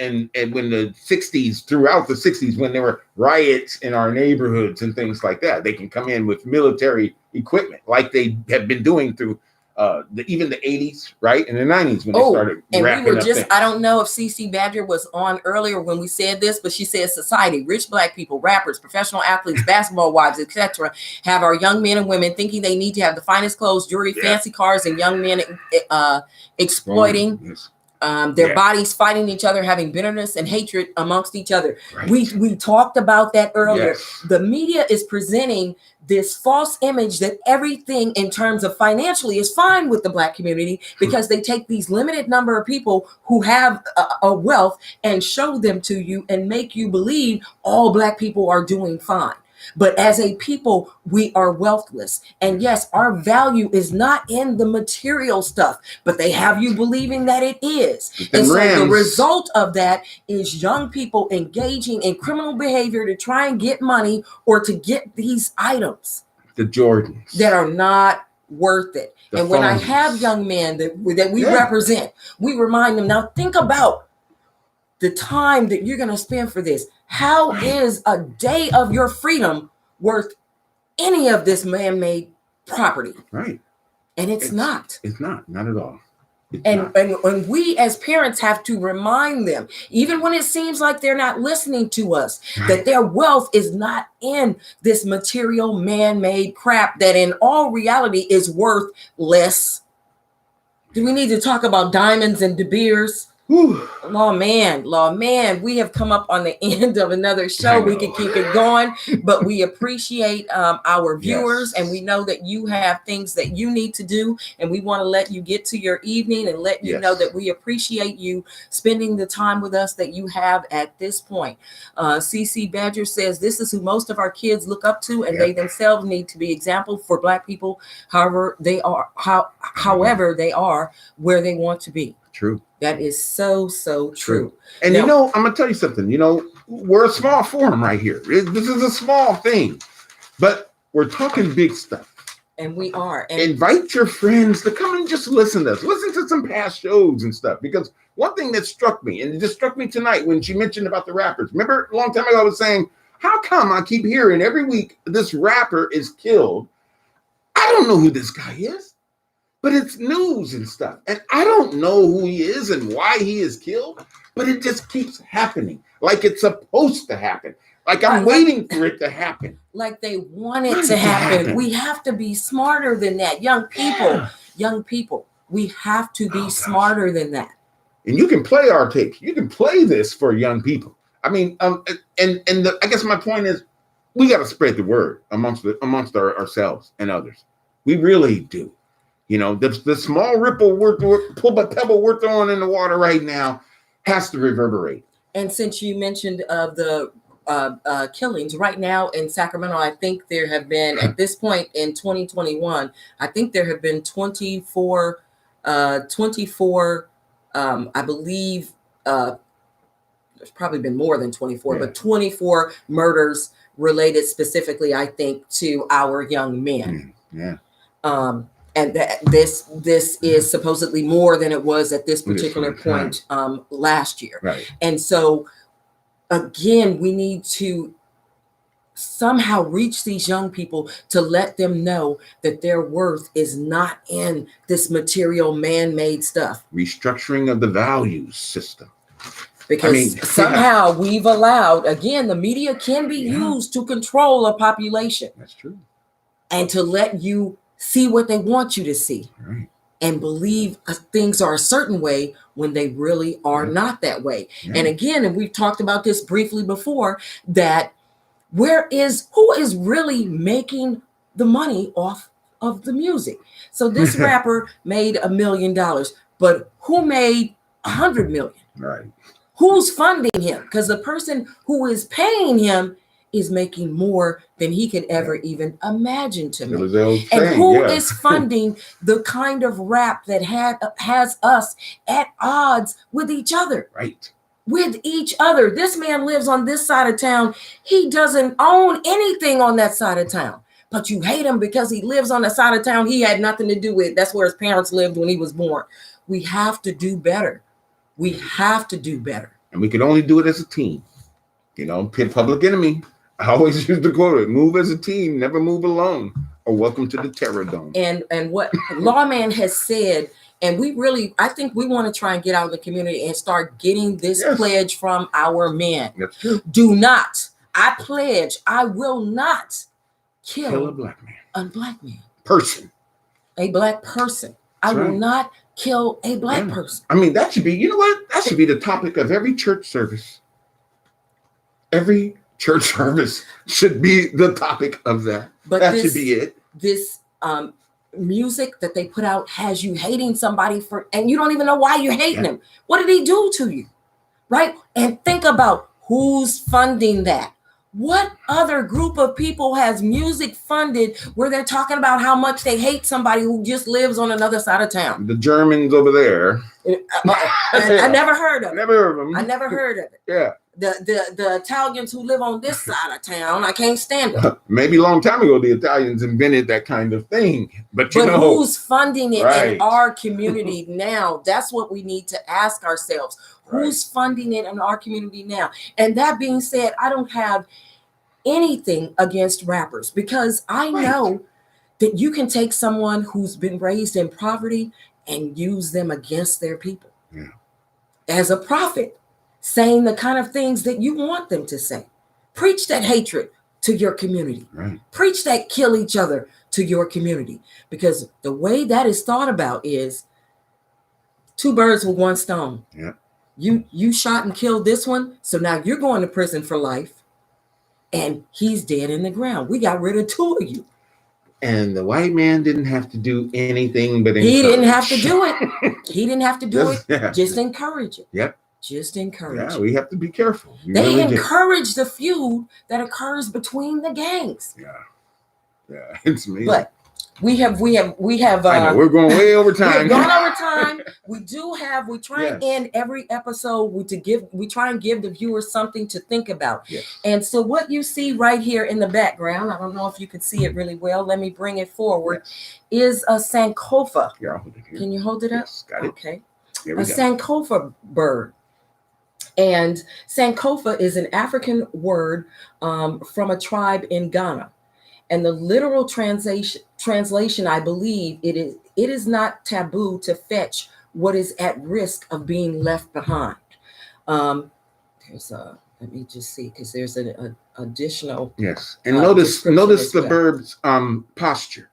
when the 60s, throughout the 60s, when there were riots in our neighborhoods and things like that, they can come in with military equipment like they have been doing through even the 80s, right? And the 90s when they started wrapping we were up just, things. I don't know if CC Badger was on earlier when we said this, but she said society, rich Black people, rappers, professional athletes, basketball wives, etc., have our young men and women thinking they need to have the finest clothes, jewelry, fancy cars, and young men exploiting their bodies, fighting each other, having bitterness and hatred amongst each other. Right. We talked about that earlier. Yes. The media is presenting this false image that everything in terms of financially is fine with the Black community, because they take these limited number of people who have a wealth and show them to you and make you believe all Black people are doing fine. But as a people, we are wealthless. And yes, our value is not in the material stuff, but they have you believing that it is. And so the result of that is young people engaging in criminal behavior to try and get money or to get these items. The Jordans. That are not worth it. And when I have young men that we represent, we remind them, now think about the time that you're going to spend for this. How is a day of your freedom worth any of this man-made property? Right. And it's not. It's not at all. And we as parents have to remind them, even when it seems like they're not listening to us, that their wealth is not in this material man-made crap that in all reality is worth less. Do we need to talk about diamonds and De Beers? Law man, we have come up on the end of another show. We could keep it going, but we appreciate our viewers, and we know that you have things that you need to do, and we want to let you get to your evening and let you know that we appreciate you spending the time with us that you have at this point. CC Badger says this is who most of our kids look up to, and they themselves need to be example for Black people. However they are where they want to be. True. That is so true. And now, I'm gonna tell you something. We're a small forum right here. This is a small thing, but we're talking big stuff. And we are. And invite your friends to come and just listen to us. Listen to some past shows and stuff. Because one thing that struck me, and it just struck me tonight when she mentioned about the rappers. Remember a long time ago I was saying, how come I keep hearing every week this rapper is killed? I don't know who this guy is. But it's news and stuff. And I don't know who he is and why he is killed, but it just keeps happening. Like it's supposed to happen. Like I'm waiting for it to happen. Like they want it to happen. We have to be smarter than that. Young people, we have to be smarter than that. And you can play our tapes. You can play this for young people. I mean, I guess my point is we got to spread the word amongst ourselves and others. We really do. The small ripple pebble we're throwing in the water right now has to reverberate. And since you mentioned the killings right now in Sacramento, I think there have been, at this point in 2021, I think there have been 24, I believe, there's probably been more than 24, but 24 murders related specifically, I think, to our young men. And that this is supposedly more than it was at this particular point last year. Right. And so, again, we need to somehow reach these young people to let them know that their worth is not in this material man-made stuff. Restructuring of the values system. Because somehow we've allowed, again, the media can be used to control a population. That's true. And to let you see what they want you to see, and believe things are a certain way when they really are not that way. And again, and we've talked about this briefly before, that who is really making the money off of the music? So this rapper made $1 million, but who made 100 million? Right. Who's funding him? Because the person who is paying him is making more than he could ever even imagine to make. And who is funding the kind of rap that has us at odds with each other? Right. With each other. This man lives on this side of town. He doesn't own anything on that side of town. But you hate him because he lives on the side of town he had nothing to do with. That's where his parents lived when he was born. We have to do better. We have to do better. And we can only do it as a team. Public Enemy. I always use the quote, move as a team, never move alone, or welcome to the Terror Dome. And what Lawman has said, and I think we want to try and get out in the community and start getting this pledge from our men. That's true. Do not, I pledge, I will not kill a black man. A black man. Person. A black person. I will not kill a black person. I mean, that should be, that should be the topic of every church service. Every church service should be the topic of that. But that should be it. This music that they put out has you hating somebody and you don't even know why you're hating him. What did he do to you? Right? And think about who's funding that. What other group of people has music funded where they're talking about how much they hate somebody who just lives on another side of town? The Germans over there. I never heard of it. Never heard of them. I never heard of it. Yeah. The Italians who live on this side of town, I can't stand it. Maybe a long time ago, the Italians invented that kind of thing. But who's funding it in our community now? That's what we need to ask ourselves. Who's funding it in our community now? And that being said, I don't have anything against rappers because I know that you can take someone who's been raised in poverty and use them against their people. Yeah. As a prophet, saying the kind of things that you want them to say. Preach that hatred to your community. Right. Preach that kill each other to your community. Because the way that is thought about is two birds with one stone. Yeah. You shot and killed this one, so now you're going to prison for life, and he's dead in the ground. We got rid of two of you. And the white man didn't have to do anything but encourage. He didn't have to do it. He didn't have to do it. Yeah. Just encourage it. Yep. Just encourage Yeah, it. we have to be careful. They really encourage the feud that occurs between the gangs. Yeah. Yeah. It's amazing. But we have I know, we're going way over time. We're going over time. We try and Yes. end every episode we try and give the viewers something to think about. Yes. And so what you see right here in the background, I don't know if you can see it really well. Let me bring it forward. Yes. Is a Sankofa. Yeah, I'll hold it here. Can you hold it up? Yes, got it. Okay. Here A we go. Sankofa bird. And Sankofa is an African word from a tribe in Ghana. And the literal translation, I believe, it is not taboo to fetch what is at risk of being left behind. Let me just see, because there's an additional. Yes, and notice the bird's posture.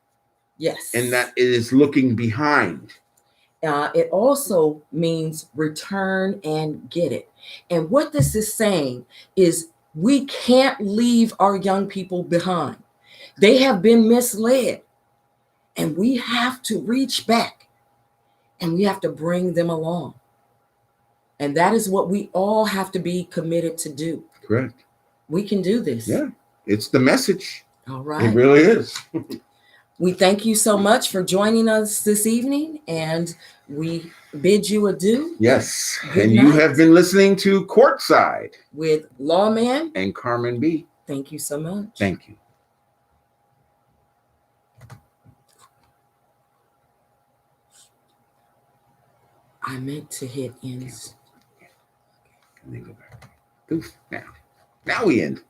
Yes, and that it is looking behind. It also means return and get it. And what this is saying is we can't leave our young people behind. They have been misled, and we have to reach back and we have to bring them along. And that is what we all have to be committed to do. Correct. We can do this. Yeah, it's the message. All right. It really is. We thank you so much for joining us this evening, and we bid you adieu. Yes. Good and night. You have been listening to Courtside with Lawman and Carmen B. Thank you so much. Thank you. I meant to hit ends. And then go back. Oof, now we end.